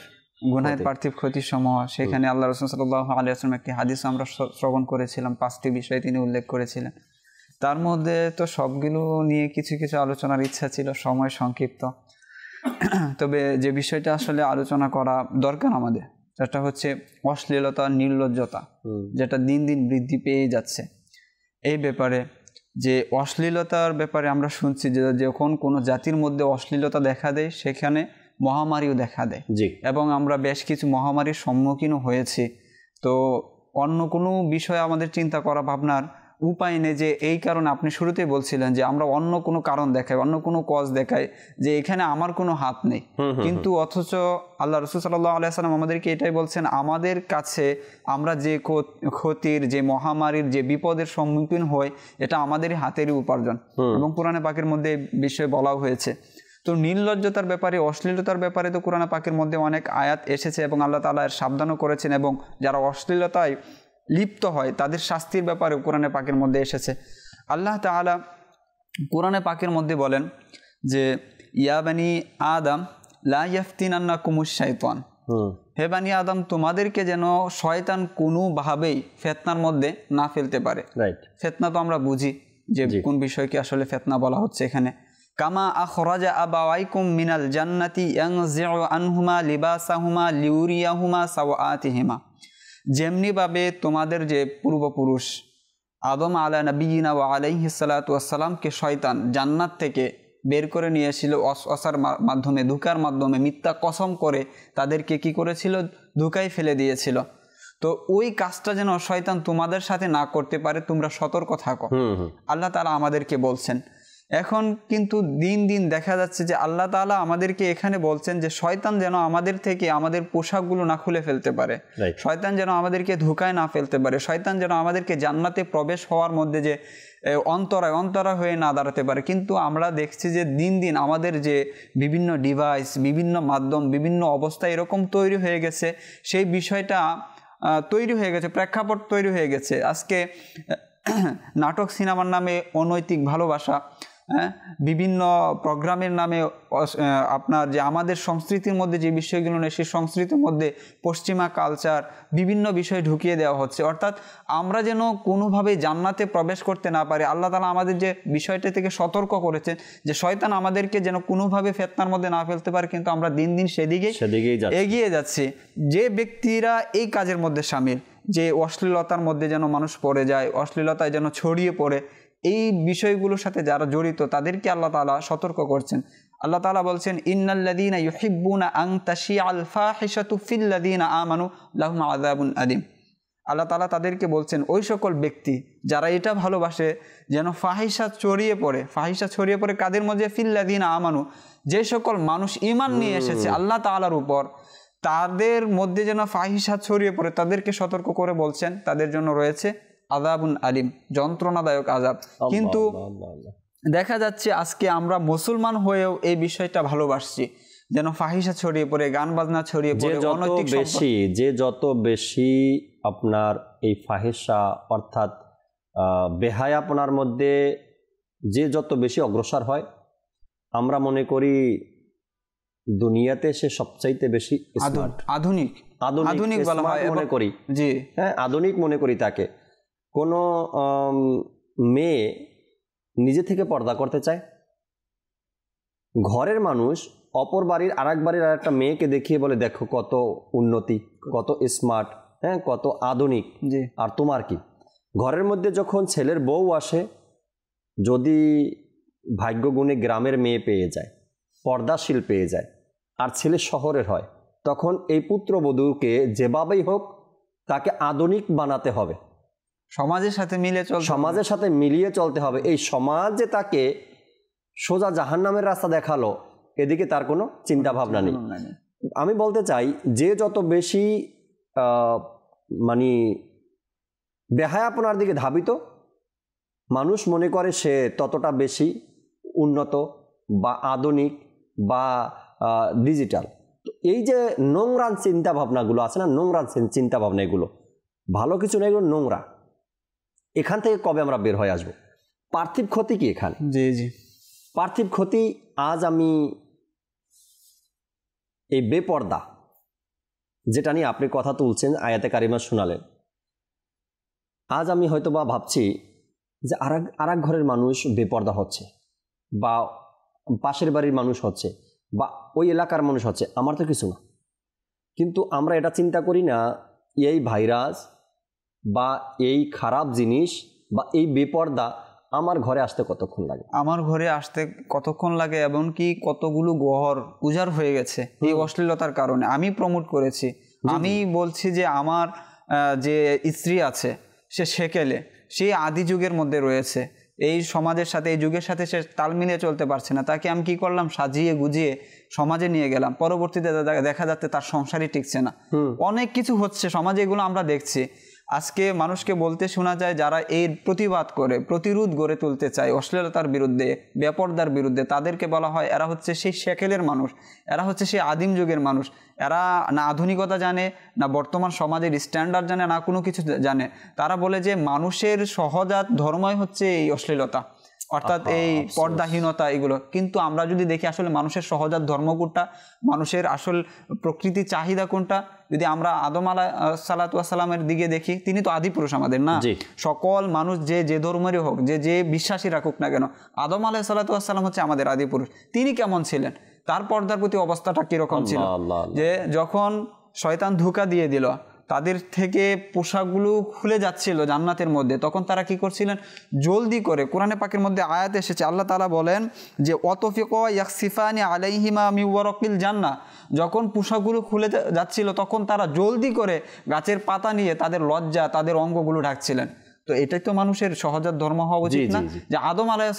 গুনাহের পার্থিব ক্ষতির সমূহ। সেখানে আল্লাহ রাসূল সাল্লাল্লাহু আলাইহি ওয়াসাল্লাম একটি হাদিস আমরা শ্রবণ করেছিলাম, 5টি বিষয় তিনি উল্লেখ করেছিলেন। তার মধ্যে তো সবগুলো নিয়ে কিছু কিছু আলোচনার ইচ্ছা ছিল, সময় সংক্ষিপ্ত। তবে যে বিষয়টা আসলে আলোচনা করা দরকার আমাদের, সেটা হচ্ছে অশ্লীলতা, নির্লজ্জতা, যেটা দিন দিন বৃদ্ধি পেয়ে যাচ্ছে। এই ব্যাপারে যে অশ্লীলতার ব্যাপারে আমরা শুনছি যে যখন কোনো জাতির মধ্যে অশ্লীলতা দেখা দেয় সেখানে মহামারীও দেখা দেয়, এবং আমরা বেশ কিছু মহামারীর সম্মুখীনও হয়েছি। তো অন্য কোনো বিষয়ে আমাদের চিন্তা করা ভাবনার উপায় নেই, যে এই কারণে আপনি শুরুতেই বলছিলেন যে আমরা অন্য কোনো কারণ দেখাই, অন্য কোনো কজ দেখাই যে এখানে আমার কোনো হাত নেই, কিন্তু অথচ আল্লাহ রাসূল সাল্লাল্লাহু আলাইহি ওয়াসাল্লাম আমাদেরকে এটাই বলছেন, আমাদের কাছে আমরা যে ক্ষতির, যে মহামারীর, যে বিপদের সম্মুখীন হই, এটা আমাদেরই হাতেরই উপার্জন। এবং কোরআনে পাকের মধ্যে বিষয়ে বলা হয়েছে। তো নির্লজ্জতার ব্যাপারে, অশ্লীলতার ব্যাপারে তো কোরআনে পাকের মধ্যে অনেক আয়াত এসেছে এবং আল্লাহ তাআলা এর সাবধানও করেছেন, এবং যারা অশ্লীলতায় লিপ্ত হয় তাদের শাস্তির ব্যাপারে কোরআনে পাকের মধ্যে এসেছে। আল্লাহ তাআলা কোরআনে পাকের মধ্যে বলেন যে ইয়া বানি আদম লা ইয়াফতিনান্নাকুমুশ শাইতান, হে বানি আদম, তোমাদেরকে যেন শয়তান কোনোভাবেই ফিতনার মধ্যে না ফেলতে পারে। ফিতনা তো আমরা বুঝি যে কোন বিষয়কে আসলে ফিতনা বলা হচ্ছে এখানে। কামা আখরাজা আবাওয়াইকুম মিনাল জান্নাতি ইয়ানজিউ আনহুমা লিবাসাহুমা লিউরিয়াহুমা সাওআতিহিমা, যেমনিভাবে তোমাদের যে পূর্বপুরুষ আদম আলা নবিয়িনা ওয়া আলাইহিস সালাতু ওয়াস সালামকে শয়তান জান্নাত থেকে বের করে নিয়েছিল ওয়াসওয়াসার মাধ্যমে, ধোঁকার মাধ্যমে, মিথ্যা কসম করে তাদেরকে কি করেছিল, ধোঁকায় ফেলে দিয়েছিল। তো ওই কাজটা যেন শয়তান তোমাদের সাথে না করতে পারে, তোমরা সতর্ক থাকো, আল্লাহ তাআলা আমাদেরকে বলছেন। এখন কিন্তু দিন দিন দেখা যাচ্ছে যে আল্লাহ তাআলা আমাদেরকে এখানে বলছেন যে শয়তান যেন আমাদের থেকে আমাদের পোশাকগুলো না খুলে ফেলতে পারে, শয়তান যেন আমাদেরকে ধোঁকায় না ফেলতে পারে, শয়তান যেন আমাদেরকে জান্নাতে প্রবেশ হওয়ার মধ্যে যে অন্তরায় হয়ে না দাঁড়াতে পারে। কিন্তু আমরা দেখছি যে দিন দিন আমাদের যে বিভিন্ন ডিভাইস, বিভিন্ন মাধ্যম, বিভিন্ন অবস্থা এরকম তৈরি হয়ে গেছে, সেই বিষয়টা তৈরি হয়ে গেছে, প্রেক্ষাপট তৈরি হয়ে গেছে। আজকে নাটক সিনেমার নামে অনৈতিক ভালোবাসা, বিভিন্ন প্রোগ্রামের নামে আপনার যে আমাদের সংস্কৃতির মধ্যে যে বিষয়গুলো নেই, সেই সংস্কৃতির মধ্যে পশ্চিমা কালচার, বিভিন্ন বিষয় ঢুকিয়ে দেওয়া হচ্ছে। অর্থাৎ আমরা যেন কোনোভাবেই জান্নাতে প্রবেশ করতে না পারি। আল্লাহ তাআলা আমাদের যে বিষয়টা থেকে সতর্ক করেছেন যে শয়তান আমাদেরকে যেন কোনোভাবে ফিতনার মধ্যে না ফেলতে পারে, কিন্তু আমরা দিন দিন সেদিকেই এগিয়ে যাচ্ছি। যে ব্যক্তিরা এই কাজের মধ্যে শামিল, যে অশ্লীলতার মধ্যে যেন মানুষ পড়ে যায়, অশ্লীলতায় যেন ছড়িয়ে পড়ে, এই বিষয়গুলোর সাথে যারা জড়িত তাদেরকে আল্লাহ তাআলা সতর্ক করছেন। আল্লাহ তাআলা বলছেন ইন্নাল্লাযীনা ইউহিব্বুনা আন তাশিআল ফাহিশাতু ফিল্লাযীনা আমানু লাহুম আযাবুন আলীম। আল্লাহ তাআলা তাদেরকে বলছেন ওই সকল ব্যক্তি যারা এটা ভালোবাসে যেন ফাহিশা ছড়িয়ে পড়ে। ফাহিশা ছড়িয়ে পড়ে কাদের মধ্যে? ফিল্লাযীনা আমানু, যে সকল মানুষ ঈমান নিয়ে এসেছে আল্লাহ তাআলার উপর, তাদের মধ্যে যেন ফাহিশা ছড়িয়ে পড়ে, তাদেরকে সতর্ক করে বলছেন তাদের জন্য রয়েছে আযাবুন আলিম, যন্ত্রণাদায়ক আযাব। কিন্তু দেখা যাচ্ছে আজকে আমরা মুসলমান হয়েও এই বিষয়টা ভালোবাসছি, যেন ফাহিশা ছড়িয়ে পড়ে, গান বাজনা ছড়িয়ে পড়ে, যে যত বেশি আপনার এই ফাহিশা অর্থাৎ বেহায়াপনার মধ্যে যে যত বেশি অগ্রসর হয়, আমরা মনে করি দুনিয়াতে সে সবচাইতে বেশি আধুনিক আধুনিক বলা হয় মনে করি। জি হ্যাঁ, আধুনিক মনে করি তাকে। কোনো মেয়ে নিজে থেকে পর্দা করতে চায়, ঘরের মানুষ অপর বাড়ির আরেক বাড়ির আরেকটা মেয়েকে দেখিয়ে বলে দেখো কত উন্নতি, কত স্মার্ট, হ্যাঁ কত আধুনিক, আর তোমার কি? ঘরের মধ্যে যখন ছেলের বউ আসে, যদি ভাগ্যগুণে গ্রামের মেয়ে পেয়ে যায়, পর্দাশীল পেয়ে যায়, আর ছেলে শহরের হয়, তখন এই পুত্রবধূকে যেভাবেই হোক তাকে আধুনিক বানাতে হবে, সমাজের সাথে মিলিয়ে চলতে হবে। এই সমাজ যে তাকে সোজা জাহান্নামের রাস্তা দেখালো, এদিকে তার কোনো চিন্তা ভাবনা নেই। আমি বলতে চাই, যে যত বেশি মানে বেহায়াপনার দিকে ধাবিত, মানুষ মনে করে সে ততটা বেশি উন্নত বা আধুনিক বা ডিজিটাল। তো এই যে নোংরান চিন্তা ভাবনাগুলো আছে না, নোংরান চিন্তা ভাবনা, এগুলো ভালো কিছু না, এগুলো নোংরা। এখান থেকে কবে আমরা বের হয়ে আসবো? পার্থিব ক্ষতি কি এখানে? জি পার্থিব ক্ষতি। আজ আমি এই বেপর্দা যেটা নিয়ে আপনি কথা তুলছেন, আয়াতে কারিমা শোনালেন, আজ আমি হয়তো বা ভাবছি যে আরেক ঘরের মানুষ বেপর্দা হচ্ছে, বা পাশের বাড়ির মানুষ হচ্ছে, বা ওই এলাকার মানুষ হচ্ছে, আমার তো কিছু না। কিন্তু আমরা এটা চিন্তা করি না, এই ভাইরাস বা এই খারাপ জিনিস বা এই বেপর্দা আমার ঘরে আসতে কতক্ষণ লাগে, এমনকি কতগুলো ঘর উজাড় হয়ে গেছে এই অশ্লীলতার কারণে। আমি প্রমোট করেছি, আমি বলছি যে আমার যে স্ত্রী আছে সে সেকেলে, সে আদি যুগের মধ্যে রয়েছে, এই সমাজের সাথে, এই যুগের সাথে সে তাল মিলিয়ে চলতে পারছে না। তাকে আমি কি করলাম, সাজিয়ে গুজিয়ে সমাজে নিয়ে গেলাম, পরবর্তীতে দেখা যাচ্ছে তার সংসারই টিকছে না। অনেক কিছু হচ্ছে সমাজে, এগুলো আমরা দেখছি। আজকে মানুষকে বলতে শোনা যায়, যারা এর প্রতিবাদ করে, প্রতিরোধ গড়ে তুলতে চায় অশ্লীলতার বিরুদ্ধে, বেপর্দার বিরুদ্ধে, তাদেরকে বলা হয় এরা হচ্ছে সেই সেকেলের মানুষ, এরা হচ্ছে সেই আদিম যুগের মানুষ। এরা না আধুনিকতা জানে, না বর্তমান সমাজের স্ট্যান্ডার্ড জানে, না কোনো কিছু জানে। তারা বলে যে মানুষের সহজাত ধর্মই হচ্ছে এই অশ্লীলতা, অর্থাৎ এই পর্দাহীনতা, এগুলো। কিন্তু আমরা যদি দেখি আসলে মানুষের সহজাত ধর্ম কোনটা, মানুষের আসল প্রকৃতির চাহিদা কোনটা, যদি আমরা আদম আলাইহিস সালামের দিকে দেখি, তিনি তো আদি পুরুষ আমাদের, না? সকল মানুষ যে ধর্মেরই হোক, যে বিশ্বাসী রাখুক না কেন, আদম আলাইহিস সালাম হচ্ছে আমাদের আদি পুরুষ। তিনি কেমন ছিলেন, তার পর্দার প্রতি অবস্থাটা কিরকম ছিল, যে যখন শয়তান ধোঁকা দিয়ে দিল, তাদের থেকে পোশাকগুলো খুলে যাচ্ছিল জান্নাতের মধ্যে, তখন তারা কি করছিলেন, জলদি করে, কোরআনে পাকের মধ্যে আয়াত এসেছে, আল্লাহ তাআলা বলেন যে ওয়াতফিকা ইয়াখসিফানি আলাইহিমা মিন ওয়ারাকিল জান্নাহ, যখন পোশাকগুলো খুলে যাচ্ছিল তখন তারা জলদি করে গাছের পাতা নিয়ে তাদের লজ্জা, তাদের অঙ্গগুলো ঢাকছিলেন। তো এটাই তো মানুষের সহজাত ধর্ম হওয়া উচিত না? যে আদম আলাইহিস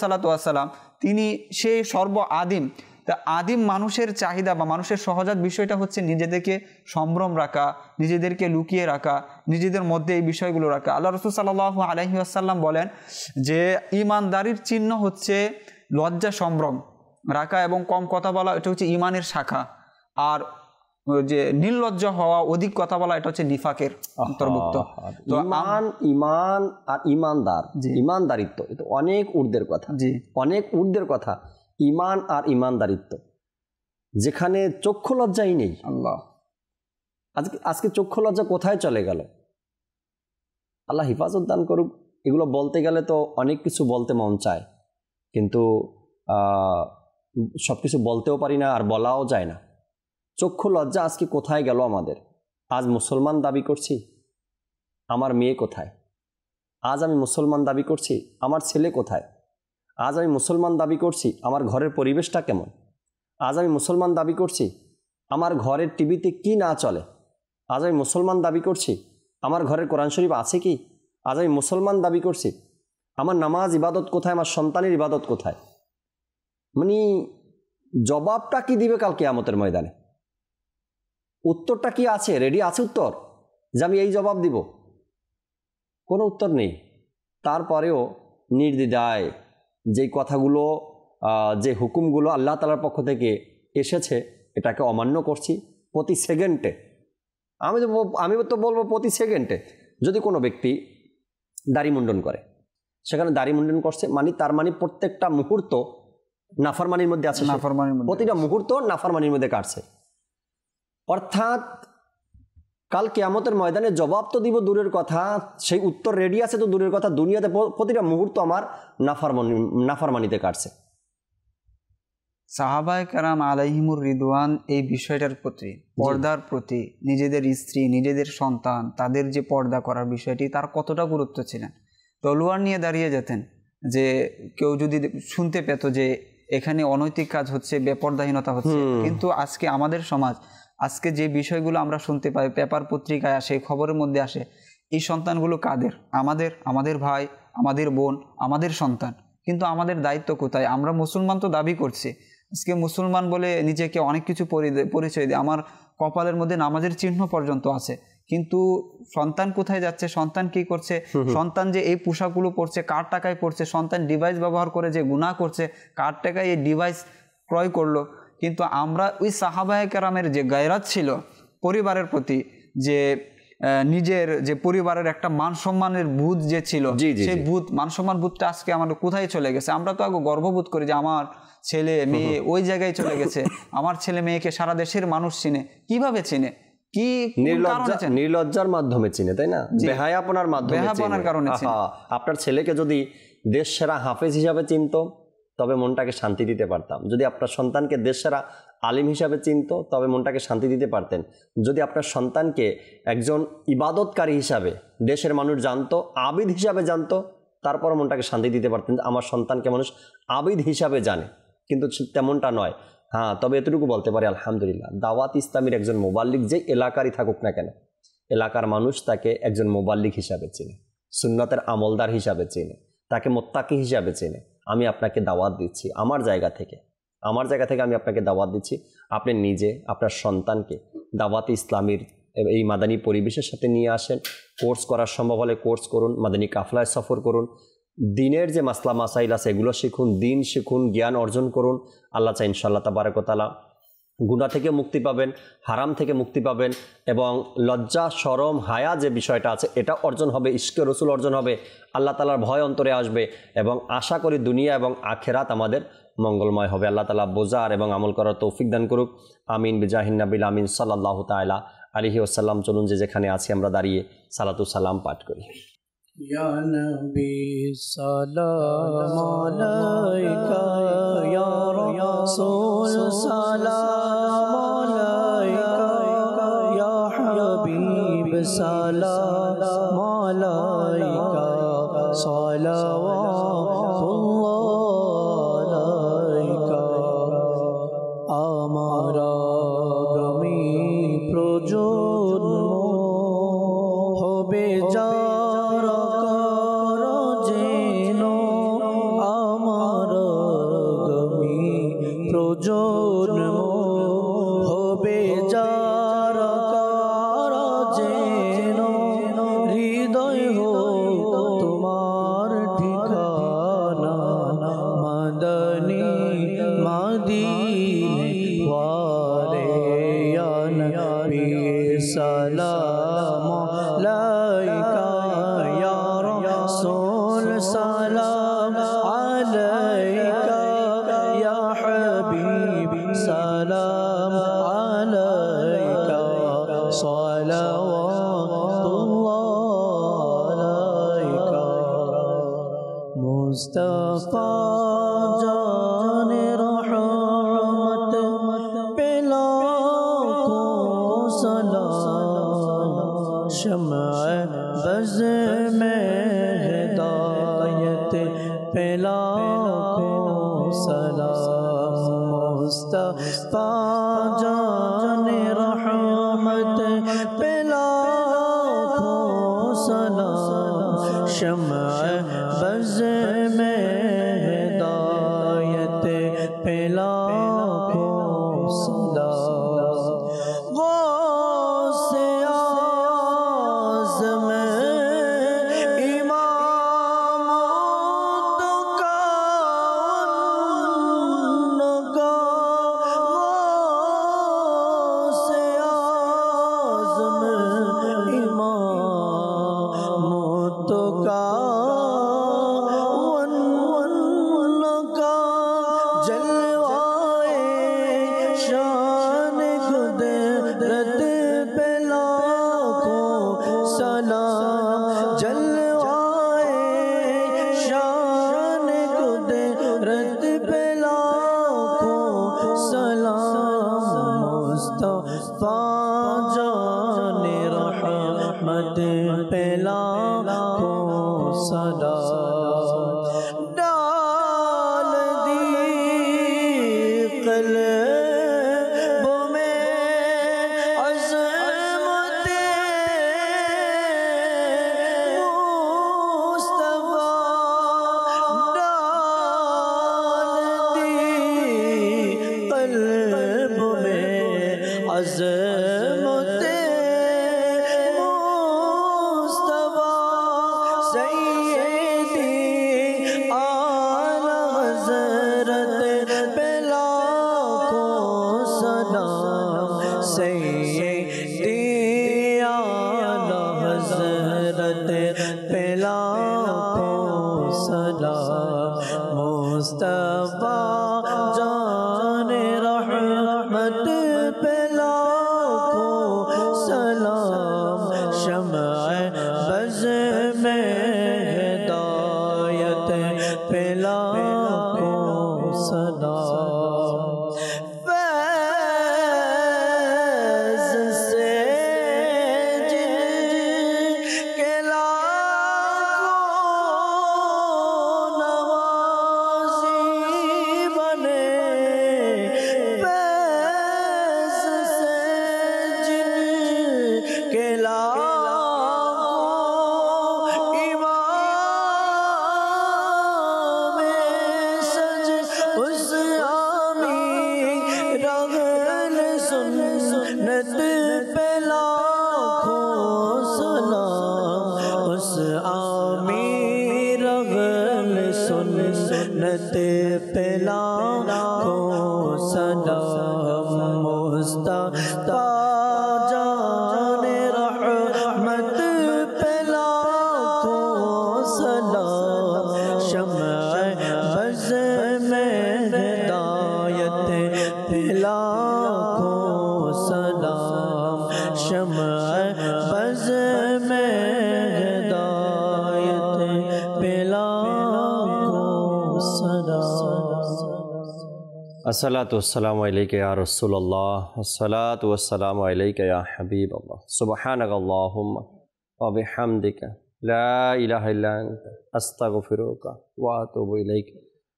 সালাম তিনি সেই সর্ব আদিম, তা আদিম মানুষের চাহিদা বা মানুষের সহজাত বিষয়টা হচ্ছে নিজেদেরকে সম্ভ্রম রাখা, নিজেদেরকে লুকিয়ে রাখা, নিজেদের মধ্যে এই বিষয়গুলো রাখা। আল্লাহ রাসূল সাল্লাল্লাহু আলাইহি ওয়াসাল্লাম বলেন যে ঈমানদারির চিহ্ন হচ্ছে লজ্জা সম্ভ্রম রাখা এবং কম কথা বলা, এটা হচ্ছে ঈমানের শাখা। আর যে নির্লজ্জ হওয়া, অধিক কথা বলা, এটা হচ্ছে নিফাকের অন্তর্ভুক্ত। তো ঈমান আর ঈমানদার, ঈমানদারিত্ব, এটা অনেক ঊর্ধ্বের কথা, অনেক ঊর্ধ্বের কথা। ঈমান আর ঈমানদারিত্ব, যেখানে চক্ষু লজ্জাই নেই। আল্লাহ, আজকে চক্ষু লজ্জা কোথায় চলে গেল? আল্লাহ হিফাজত দান করুক। এগুলো বলতে গেলে তো অনেক কিছু বলতে মন চায়, কিন্তু সব কিছু বলতেও পারি না, আর বলাও যায় না। চক্ষু লজ্জা আজকে কোথায় গেল আমাদের? আজ মুসলমান দাবি করছি, আমার মেয়ে কোথায়? আজ আমি মুসলমান দাবি করছি, আমার ছেলে কোথায়? আজ আমি মুসলমান দাবি করছি, আমার ঘরের পরিবেশটা কেমন? আজ আমি মুসলমান দাবি করছি, আমার ঘরের টিভিতে কি না চলে? আজ আমি মুসলমান দাবি করছি, আমার ঘরের কোরআন শরীফ আছে কি? আজ আমি মুসলমান দাবি করছি, আমার নামাজ ইবাদত কোথায়? আমার সন্তানের ইবাদত কোথায়? মানে জবাবটা কি দিবে কাল কিয়ামতের ময়দানে? উত্তরটা কি আছে? রেডি আছে উত্তর যে আমি এই জবাব দিব? কোনো উত্তর নেই। তারপরেও নির্দ্বিধায় যেই কথাগুলো, যে হুকুমগুলো আল্লাহ তাআলার পক্ষ থেকে এসেছে, এটাকে অমান্য করছি প্রতি সেকেন্ডে। আমি তো বলবো প্রতি সেকেন্ডে। যদি কোনো ব্যক্তি দাড়ি মুন্ডন করে, সেখানে দাড়ি মুন্ডন করছে মানে তার মানে প্রত্যেকটা মুহূর্ত নাফরমানির মধ্যে আছে, প্রতিটা মুহূর্ত নাফরমানির মধ্যে কাটছে। অর্থাৎ কাল কিয়ামতের ময়দানে জবাব তো দিব দূরের কথা, সেই উত্তর রেডি আছে তো দূরের কথা, দুনিয়াতে প্রতিটা মুহূর্ত আমার নাফরমানিতে কাটছে। সাহাবায়ে কেরাম আলাইহিমুর রিদওয়ান এই বিষয়টার প্রতি, পর্দার প্রতি, নিজেদের স্ত্রী, নিজেদের সন্তান, তাদের যে পর্দা করার বিষয়টি, তার কতটা গুরুত্ব ছিলেন। তলোয়ার নিয়ে দাঁড়িয়ে যেতেন, যে কেউ যদি শুনতে পেত যে এখানে অনৈতিক কাজ হচ্ছে, বেপর্দাহীনতা হচ্ছে। কিন্তু আজকে আমাদের সমাজ, আজকে যে বিষয়গুলো আমরা শুনতে পাই, পেপার পত্রিকায় আসে, খবরের মধ্যে আসে, এই সন্তানগুলো কাদের? আমাদের ভাই, আমাদের বোন, আমাদের সন্তান। কিন্তু আমাদের দায়িত্ব কোথায়? আমরা মুসলমান তো দাবি করছি, আজকে মুসলমান বলে নিজেকে অনেক কিছু পরিচয় দিই, আমার কপালের মধ্যে নামাজের চিহ্ন পর্যন্ত আছে, কিন্তু সন্তান কোথায় যাচ্ছে? সন্তান কি করছে? সন্তান যে এই পোশাকগুলো পরছে, কার টাকায় পরছে? সন্তান ডিভাইস ব্যবহার করে যে গুনাহ করছে, কার টাকায় এই ডিভাইস ক্রয় করলো? কিন্তু আমরা ওই সাহাবায়ে কেরামের যে গায়রাত ছিল পরিবারের প্রতি, যে নিজের যে পরিবারের একটা মান সম্মানের বোধ যে ছিল, সেই বোধ, মান সম্মান বোধটা আজকে আমাদের কোথায় চলে গেছে? আমরা তো আগে গর্ববোধ করি যে আমার ছেলে মেয়ে ওই জায়গায় চলে গেছে, আমার ছেলে মেয়েকে সারা দেশের মানুষ চিনে। কিভাবে চিনে? কি নির্লজ্জার মাধ্যমে চিনে, তাই না? বেহায়াপনার মাধ্যমে, বেহায়াপনার কারণে। আপনার ছেলেকে যদি দেশ সেরা হাফেজ হিসাবে চিনতো তবে মনটাকে শান্তি দিতে পারতাম। যদি আপনার সন্তানকে দেশ সেরা আলিম হিসাবে চিনতো তবে মনটাকে শান্তি দিতে পারতেন। যদি আপনার সন্তানকে একজন ইবাদতকারী হিসাবে দেশের মানুষ জানতো, আবিদ হিসাবে জানতো, তারপর মনটাকে শান্তি দিতে পারতেন, আমার সন্তানকে মানুষ আবিদ হিসাবে জানে। কিন্তু তেমনটা নয়। হ্যাঁ, তবে এতটুকু বলতে পারি আলহামদুলিল্লাহ, দাওয়াত ইসলামীর একজন মোবাল্লিগ যে এলাকারই থাকুক না কেন, এলাকার মানুষ তাকে একজন মোবাল্লিগ হিসাবে চেনে, সুন্নতের আমলদার হিসাবে চেনে, তাকে মোত্তাকি হিসাবে চেনে। আমি আপনাকে দাওয়াত দিচ্ছি আমার জায়গা থেকে আমি আপনাকে দাওয়াত দিচ্ছি, আপনি নিজে আপনার সন্তানকে দাওয়াত ইসলামীর এই মাদানী পরিবেশের সাথে নিয়ে আসেন। কোর্স করার সম্ভব হলে কোর্স করুন, মাদানী কাফলায় সফর করুন, দিনের যে মাসলা মাসাইল আছে এগুলো শিখুন, দিন শিখুন, জ্ঞান অর্জন করুন। আল্লাহ চাই ইনশাআল্লাহ তাবারাক ওয়া তাআলা গুনাহ থেকে মুক্তি পাবেন, হারাম থেকে মুক্তি পাবেন, এবং লজ্জা শরম হায়া যে বিষয়টা আছে এটা অর্জন হবে, ইশকে রসুল অর্জন হবে, আল্লাহ তাআলার ভয় অন্তরে আসবে, এবং আশা করি দুনিয়া এবং আখেরাত আমাদের মঙ্গলময় হবে। আল্লাহ তাআলা বোঝার এবং আমল করার তৌফিক দান করুক। আমিন বিজাহিন নবিল আমিন সাল্লাল্লাহু তাআলা আলাইহি ওয়াসাল্লাম। চলুন যে যেখানে আছি আমরা দাঁড়িয়ে সালাতু সালাম পাঠ করি। ইয়া নবী সালাম আলাইকা, ইয়া রাসূল সালাম আলাইকা, ইয়া হাবিব সালাম আলাইকা, সালাওয়াতুল্লাহ আলাইকা। আমার আগামী প্রজন্ম হবে যারা কারা যেন, আমার আগামী প্রজন্ম হবে যারা কারা যেন, হৃদয় হোক তোমার ঠিকানা, মাদানী মাদিনে ওয়ারে, ইয়া নবী সালাম আলাইকা, ইয়া রাসূল সালাম আলাইকা, ইয়া হাবিব সালাম আলাইকা, সালাওয়াতুল্লাহ আলাইকা। মুস্তাফা জানে রহমত पे लाखों सलाम, शम्अ बज़ में हिदायत पे लाखों सलाम। मुस्तफा जाने रहमत पे लाखों सलाम, शम्अ बज़ में हिदायत पे लाखों सलाम। गौसे आज़म इमाम तो का, गौसे आज़म इमाम तो का, जल सलाम डाल दी क़ल्बों में अज़मते मुस्तफ़ा डाल दी क़ल्बों में अज़मते मुस्तफा जाने रहमत पे लाखों सलाम शम्अ बज़ में हिदायत पे लाखों सलाम फैज़ से जिनके सुन्नत पे लाखों सलाम मुस्तफा जाने रहमत पे लाखों सलाम शम्अ बज़ में हिदायत पे लाखों सलाम शम्अ बज़ में हिदायत पे अस्सलातु वस्सलामु अलैका या रसूलल्लाह अस्सलातु वस्सलामु अलैका या हबीबल्लाह सुब्हानकल्लाहुम्मा व बिहम्दिका ला इलाहा इल्ला अंता अस्तगफिरुका व अतूबु इलैक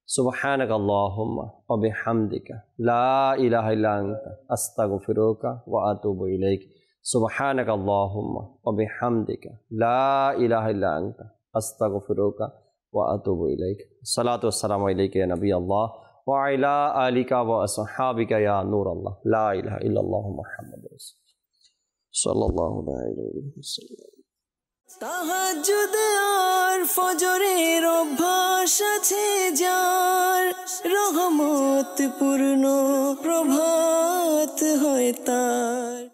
सुब्हानकल्लाहुम्मा व बिहम्दिका ला इलाहा इल्ला अंता अस्तगफिरुका व अतूबु इलैक सुब्हानकल्लाहुम्मा व बिहम्दिका ला इलाहा इल्ला अंता अस्तगफिरुका व अतूबु इलैक सलातु वस्सलामु अलैका या नबी अल्लाह व अला आलिका व अस्हाबिका या नूर अल्लाह ला इलाहा इल्लल्लाह मुहम्मदुर रसूलुल्लाह सल्लल्लाहु अलैहि वसल्लम। তাহাজ্জুদ আর ফজরের অভ্যাস আছে যার রহমত পূর্ণ প্রভাত হয় তার।